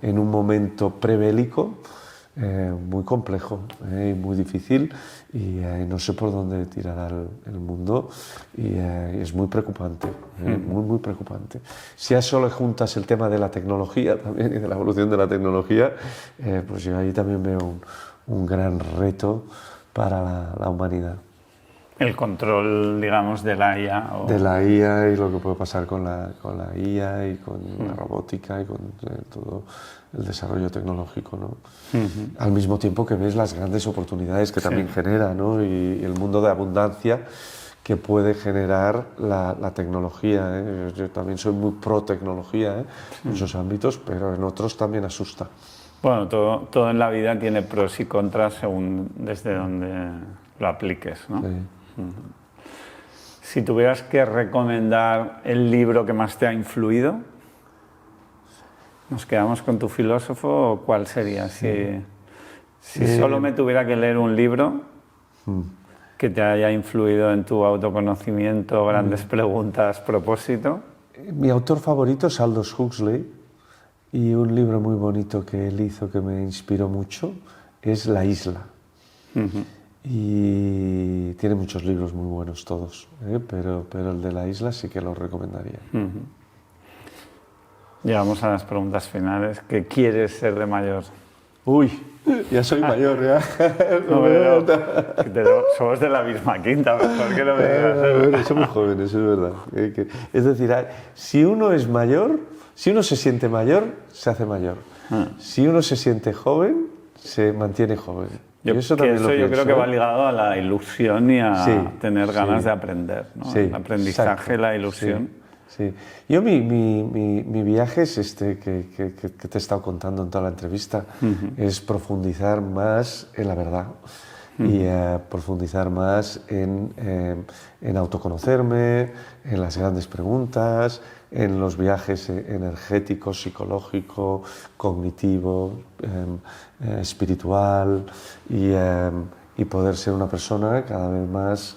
en un momento prebélico muy complejo y muy difícil, y no sé por dónde tirará el mundo, y es muy preocupante, muy preocupante. Si a eso le juntas el tema de la tecnología también y de la evolución de la tecnología, pues yo ahí también veo un gran reto para la humanidad. El control, digamos, de la IA. De la IA y lo que puede pasar con la IA y con la robótica y con todo el desarrollo tecnológico, ¿no? Al mismo tiempo que ves las grandes oportunidades que también genera, ¿no? Y el mundo de abundancia que puede generar la tecnología, Yo también soy muy pro tecnología, en esos ámbitos, pero en otros también asusta. Bueno, todo en la vida tiene pros y contras según desde donde lo apliques, ¿no? Sí. Si tuvieras que recomendar el libro que más te ha influido. ¿Nos quedamos con tu filósofo o cuál sería? Si solo me tuviera que leer un libro que te haya influido en tu autoconocimiento, grandes preguntas, propósito. Mi autor favorito es Aldous Huxley, y un libro muy bonito que él hizo que me inspiró mucho es La isla. Y tiene muchos libros muy buenos todos, pero el de La isla sí que lo recomendaría. Llegamos a las preguntas finales. ¿Qué quieres ser de mayor? Uy, ya soy mayor, ya. Somos de la misma quinta, mejor que no me digas. Bueno, somos jóvenes, es verdad. Es decir, si uno es mayor, si uno se siente mayor, se hace mayor. Si uno se siente joven, se mantiene joven. Yo creo que va ligado a la ilusión y a tener ganas de aprender, ¿no? Sí, el aprendizaje, exacto, la ilusión. Sí. Yo mi viaje es este que te he estado contando en toda la entrevista, es profundizar más en la verdad y profundizar más en autoconocerme, en las grandes preguntas, en los viajes energéticos, psicológico, cognitivo, espiritual y poder ser una persona cada vez más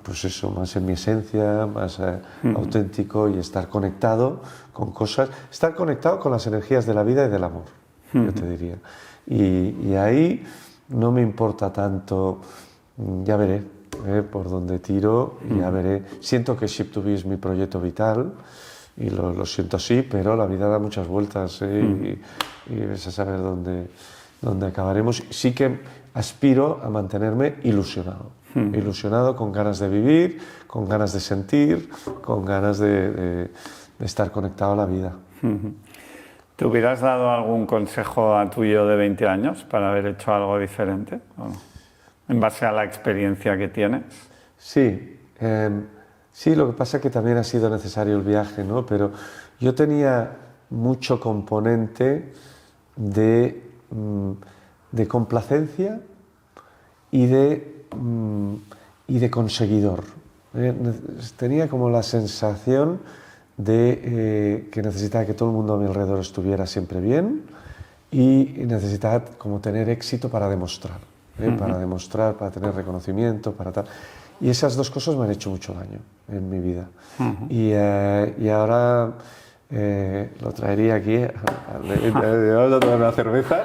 pues eso, más en mi esencia, más auténtico y estar conectado con cosas, estar conectado con las energías de la vida y del amor, yo te diría. Y ahí no me importa tanto, ya veré por dónde tiro, y ya veré. Siento que Ship2Be es mi proyecto vital y lo siento así, pero la vida da muchas vueltas y ves a saber dónde acabaremos. Sí que aspiro a mantenerme ilusionado. Ilusionado, con ganas de vivir, con ganas de sentir, con ganas de estar conectado a la vida. ¿Te hubieras dado algún consejo a tu yo de 20 años para haber hecho algo diferente? ¿O no? En base a la experiencia que tienes. Sí, lo que pasa es que también ha sido necesario el viaje, ¿no? Pero yo tenía mucho componente de complacencia y de conseguidor. Tenía como la sensación de que necesitaba que todo el mundo a mi alrededor estuviera siempre bien y necesitaba como tener éxito para demostrar, para tener reconocimiento, para tal. Y esas dos cosas me han hecho mucho daño en mi vida. Y ahora lo traería aquí, vamos a tomar una cerveza,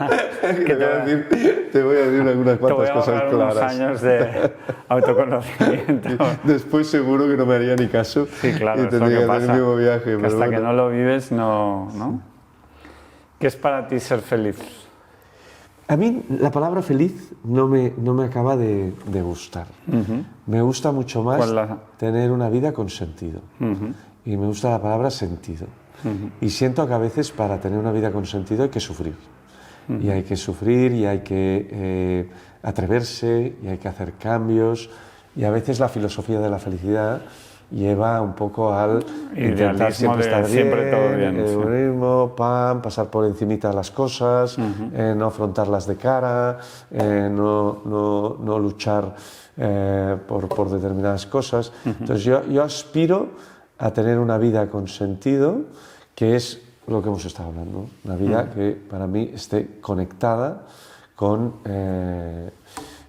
te voy a decir algunas cuantas cosas claras. Unos años de autoconocimiento. Después seguro que no me haría ni caso, sí, claro, y tendría que hacer el mismo viaje. Que hasta que no lo vives, ¿no? ¿Qué es para ti ser feliz? A mí la palabra feliz no me acaba de gustar. Me gusta mucho más tener una vida con sentido. Y me gusta la palabra sentido. Y siento que a veces para tener una vida con sentido hay que sufrir. Y hay que sufrir y hay que atreverse y hay que hacer cambios. Y a veces la filosofía de la felicidad lleva un poco al intentar siempre estar bien, todo bien, hedonismo, pasar por encimita de las cosas, no afrontarlas de cara, no luchar por determinadas cosas. Entonces yo aspiro a tener una vida con sentido, que es lo que hemos estado hablando, una vida que para mí esté conectada con...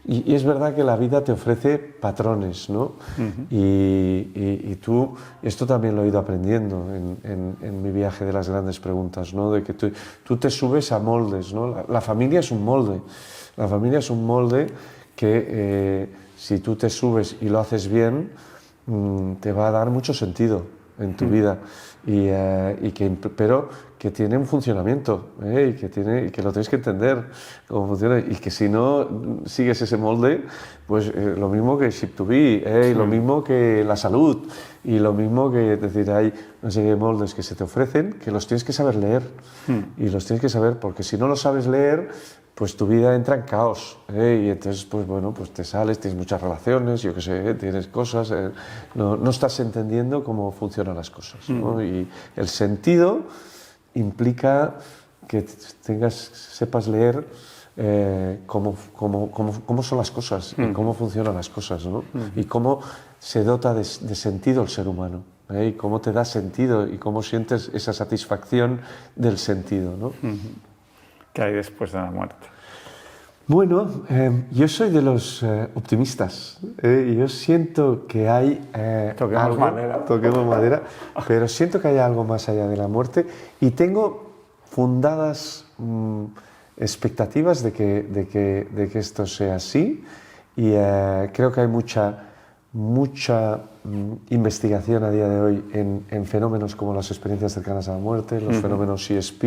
y es verdad que la vida te ofrece patrones, ¿no? Y tú, esto también lo he ido aprendiendo en mi viaje de las grandes preguntas, ¿no? De que tú te subes a moldes, ¿no? La familia es un molde. La familia es un molde que si tú te subes y lo haces bien, te va a dar mucho sentido en tu vida, pero que tiene un funcionamiento, y que lo tienes que entender cómo funciona, y que si no sigues ese molde, pues lo mismo que Ship2Be, y lo mismo que la salud, y lo mismo que, es decir, hay una serie de moldes que se te ofrecen que los tienes que saber leer, y los tienes que saber, porque si no lo sabes leer, pues tu vida entra en caos, y entonces pues bueno, pues te sales, tienes muchas relaciones, yo qué sé, tienes cosas, no estás entendiendo cómo funcionan las cosas, ¿no? Y el sentido implica que sepas leer cómo son las cosas y cómo funcionan las cosas, ¿no? Y cómo se dota de sentido el ser humano. y cómo te da sentido y cómo sientes esa satisfacción del sentido, ¿no? ¿Qué hay después de la muerte? Bueno, yo soy de los optimistas. Yo siento que hay Toquemos madera. toquemos madera, pero siento que hay algo más allá de la muerte y tengo fundadas expectativas de que esto sea así y creo que hay mucha investigación a día de hoy en fenómenos como las experiencias cercanas a la muerte, los fenómenos CSP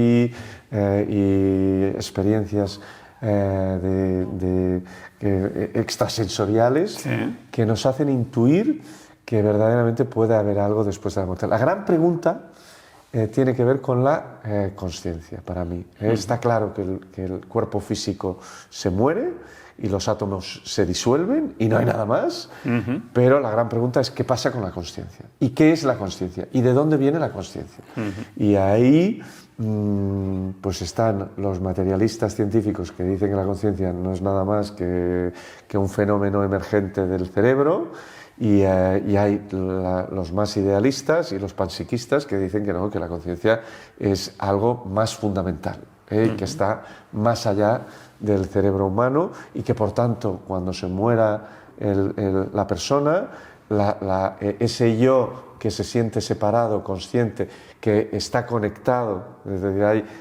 y experiencias extrasensoriales que nos hacen intuir que verdaderamente puede haber algo después de la muerte. La gran pregunta tiene que ver con la consciencia para mí. Está claro que el cuerpo físico se muere y los átomos se disuelven y no hay nada más, pero la gran pregunta es qué pasa con la consciencia y qué es la consciencia y de dónde viene la consciencia. Y ahí pues están los materialistas científicos que dicen que la consciencia no es nada más que un fenómeno emergente del cerebro y hay los más idealistas y los panpsiquistas que dicen que no, que la conciencia es algo más fundamental, que está más allá del cerebro humano y que por tanto cuando se muera la persona, ese yo que se siente separado, consciente, que está conectado, es decir,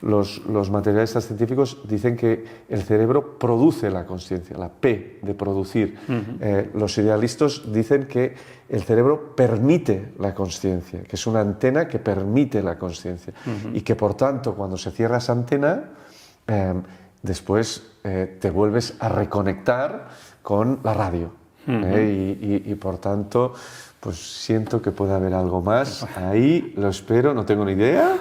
los materialistas científicos dicen que el cerebro produce la consciencia, la P de producir. Los idealistas dicen que el cerebro permite la consciencia, que es una antena que permite la consciencia y que por tanto cuando se cierra esa antena, después te vuelves a reconectar con la radio. Y por tanto, pues siento que puede haber algo más ahí, lo espero, no tengo ni idea,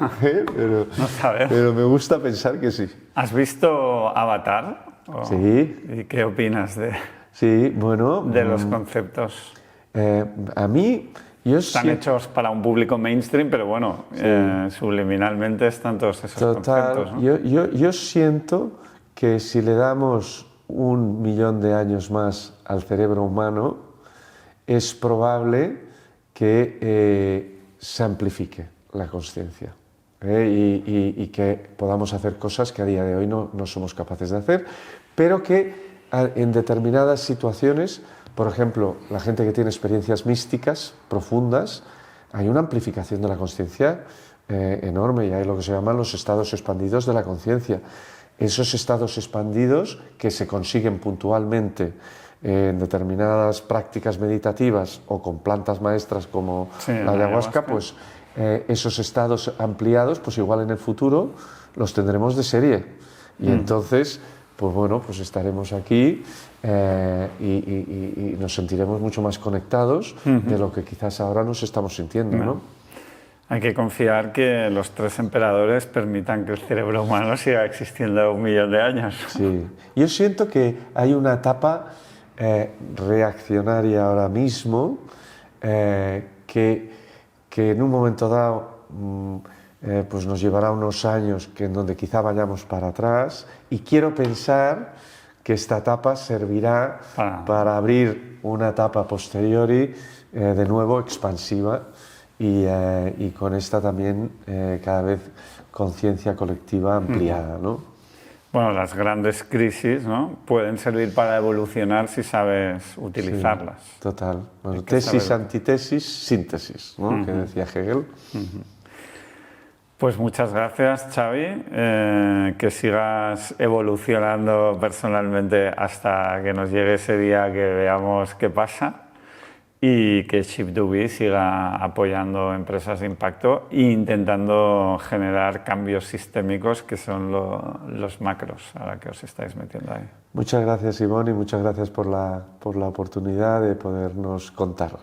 pero me gusta pensar que sí. ¿Has visto Avatar? Sí. ¿Y qué opinas de los conceptos? A mí... Están hechos para un público mainstream, pero bueno, subliminalmente están todos esos conceptos, ¿no? Yo siento que si le damos 1.000.000 de años más al cerebro humano, es probable que se amplifique la consciencia y que podamos hacer cosas que a día de hoy no somos capaces de hacer, pero que en determinadas situaciones, por ejemplo, la gente que tiene experiencias místicas profundas, hay una amplificación de la consciencia enorme y hay lo que se llaman los estados expandidos de la conciencia. Esos estados expandidos que se consiguen puntualmente en determinadas prácticas meditativas o con plantas maestras como la ayahuasca, pues esos estados ampliados, pues igual en el futuro los tendremos de serie. Y entonces, pues bueno, pues estaremos aquí y nos sentiremos mucho más conectados de lo que quizás ahora nos estamos sintiendo, ¿no? Hay que confiar que los 3 emperadores permitan que el cerebro humano siga existiendo 1.000.000 de años. Sí, yo siento que hay una etapa reaccionaria ahora mismo que en un momento dado pues nos llevará unos años en donde quizá vayamos para atrás y quiero pensar que esta etapa servirá para abrir una etapa posteriori de nuevo expansiva y con esta también cada vez conciencia colectiva ampliada, ¿no? Bueno, las grandes crisis, ¿no?, pueden servir para evolucionar si sabes utilizarlas. Sí, total. Bueno, tesis, antitesis, síntesis, ¿no?, que decía Hegel. Pues muchas gracias, Xavi, que sigas evolucionando personalmente hasta que nos llegue ese día que veamos qué pasa y que Ship2B siga apoyando empresas de impacto e intentando generar cambios sistémicos que son los macros a la que os estáis metiendo ahí. Muchas gracias, Ivonne, y muchas gracias por la oportunidad de podernos contar.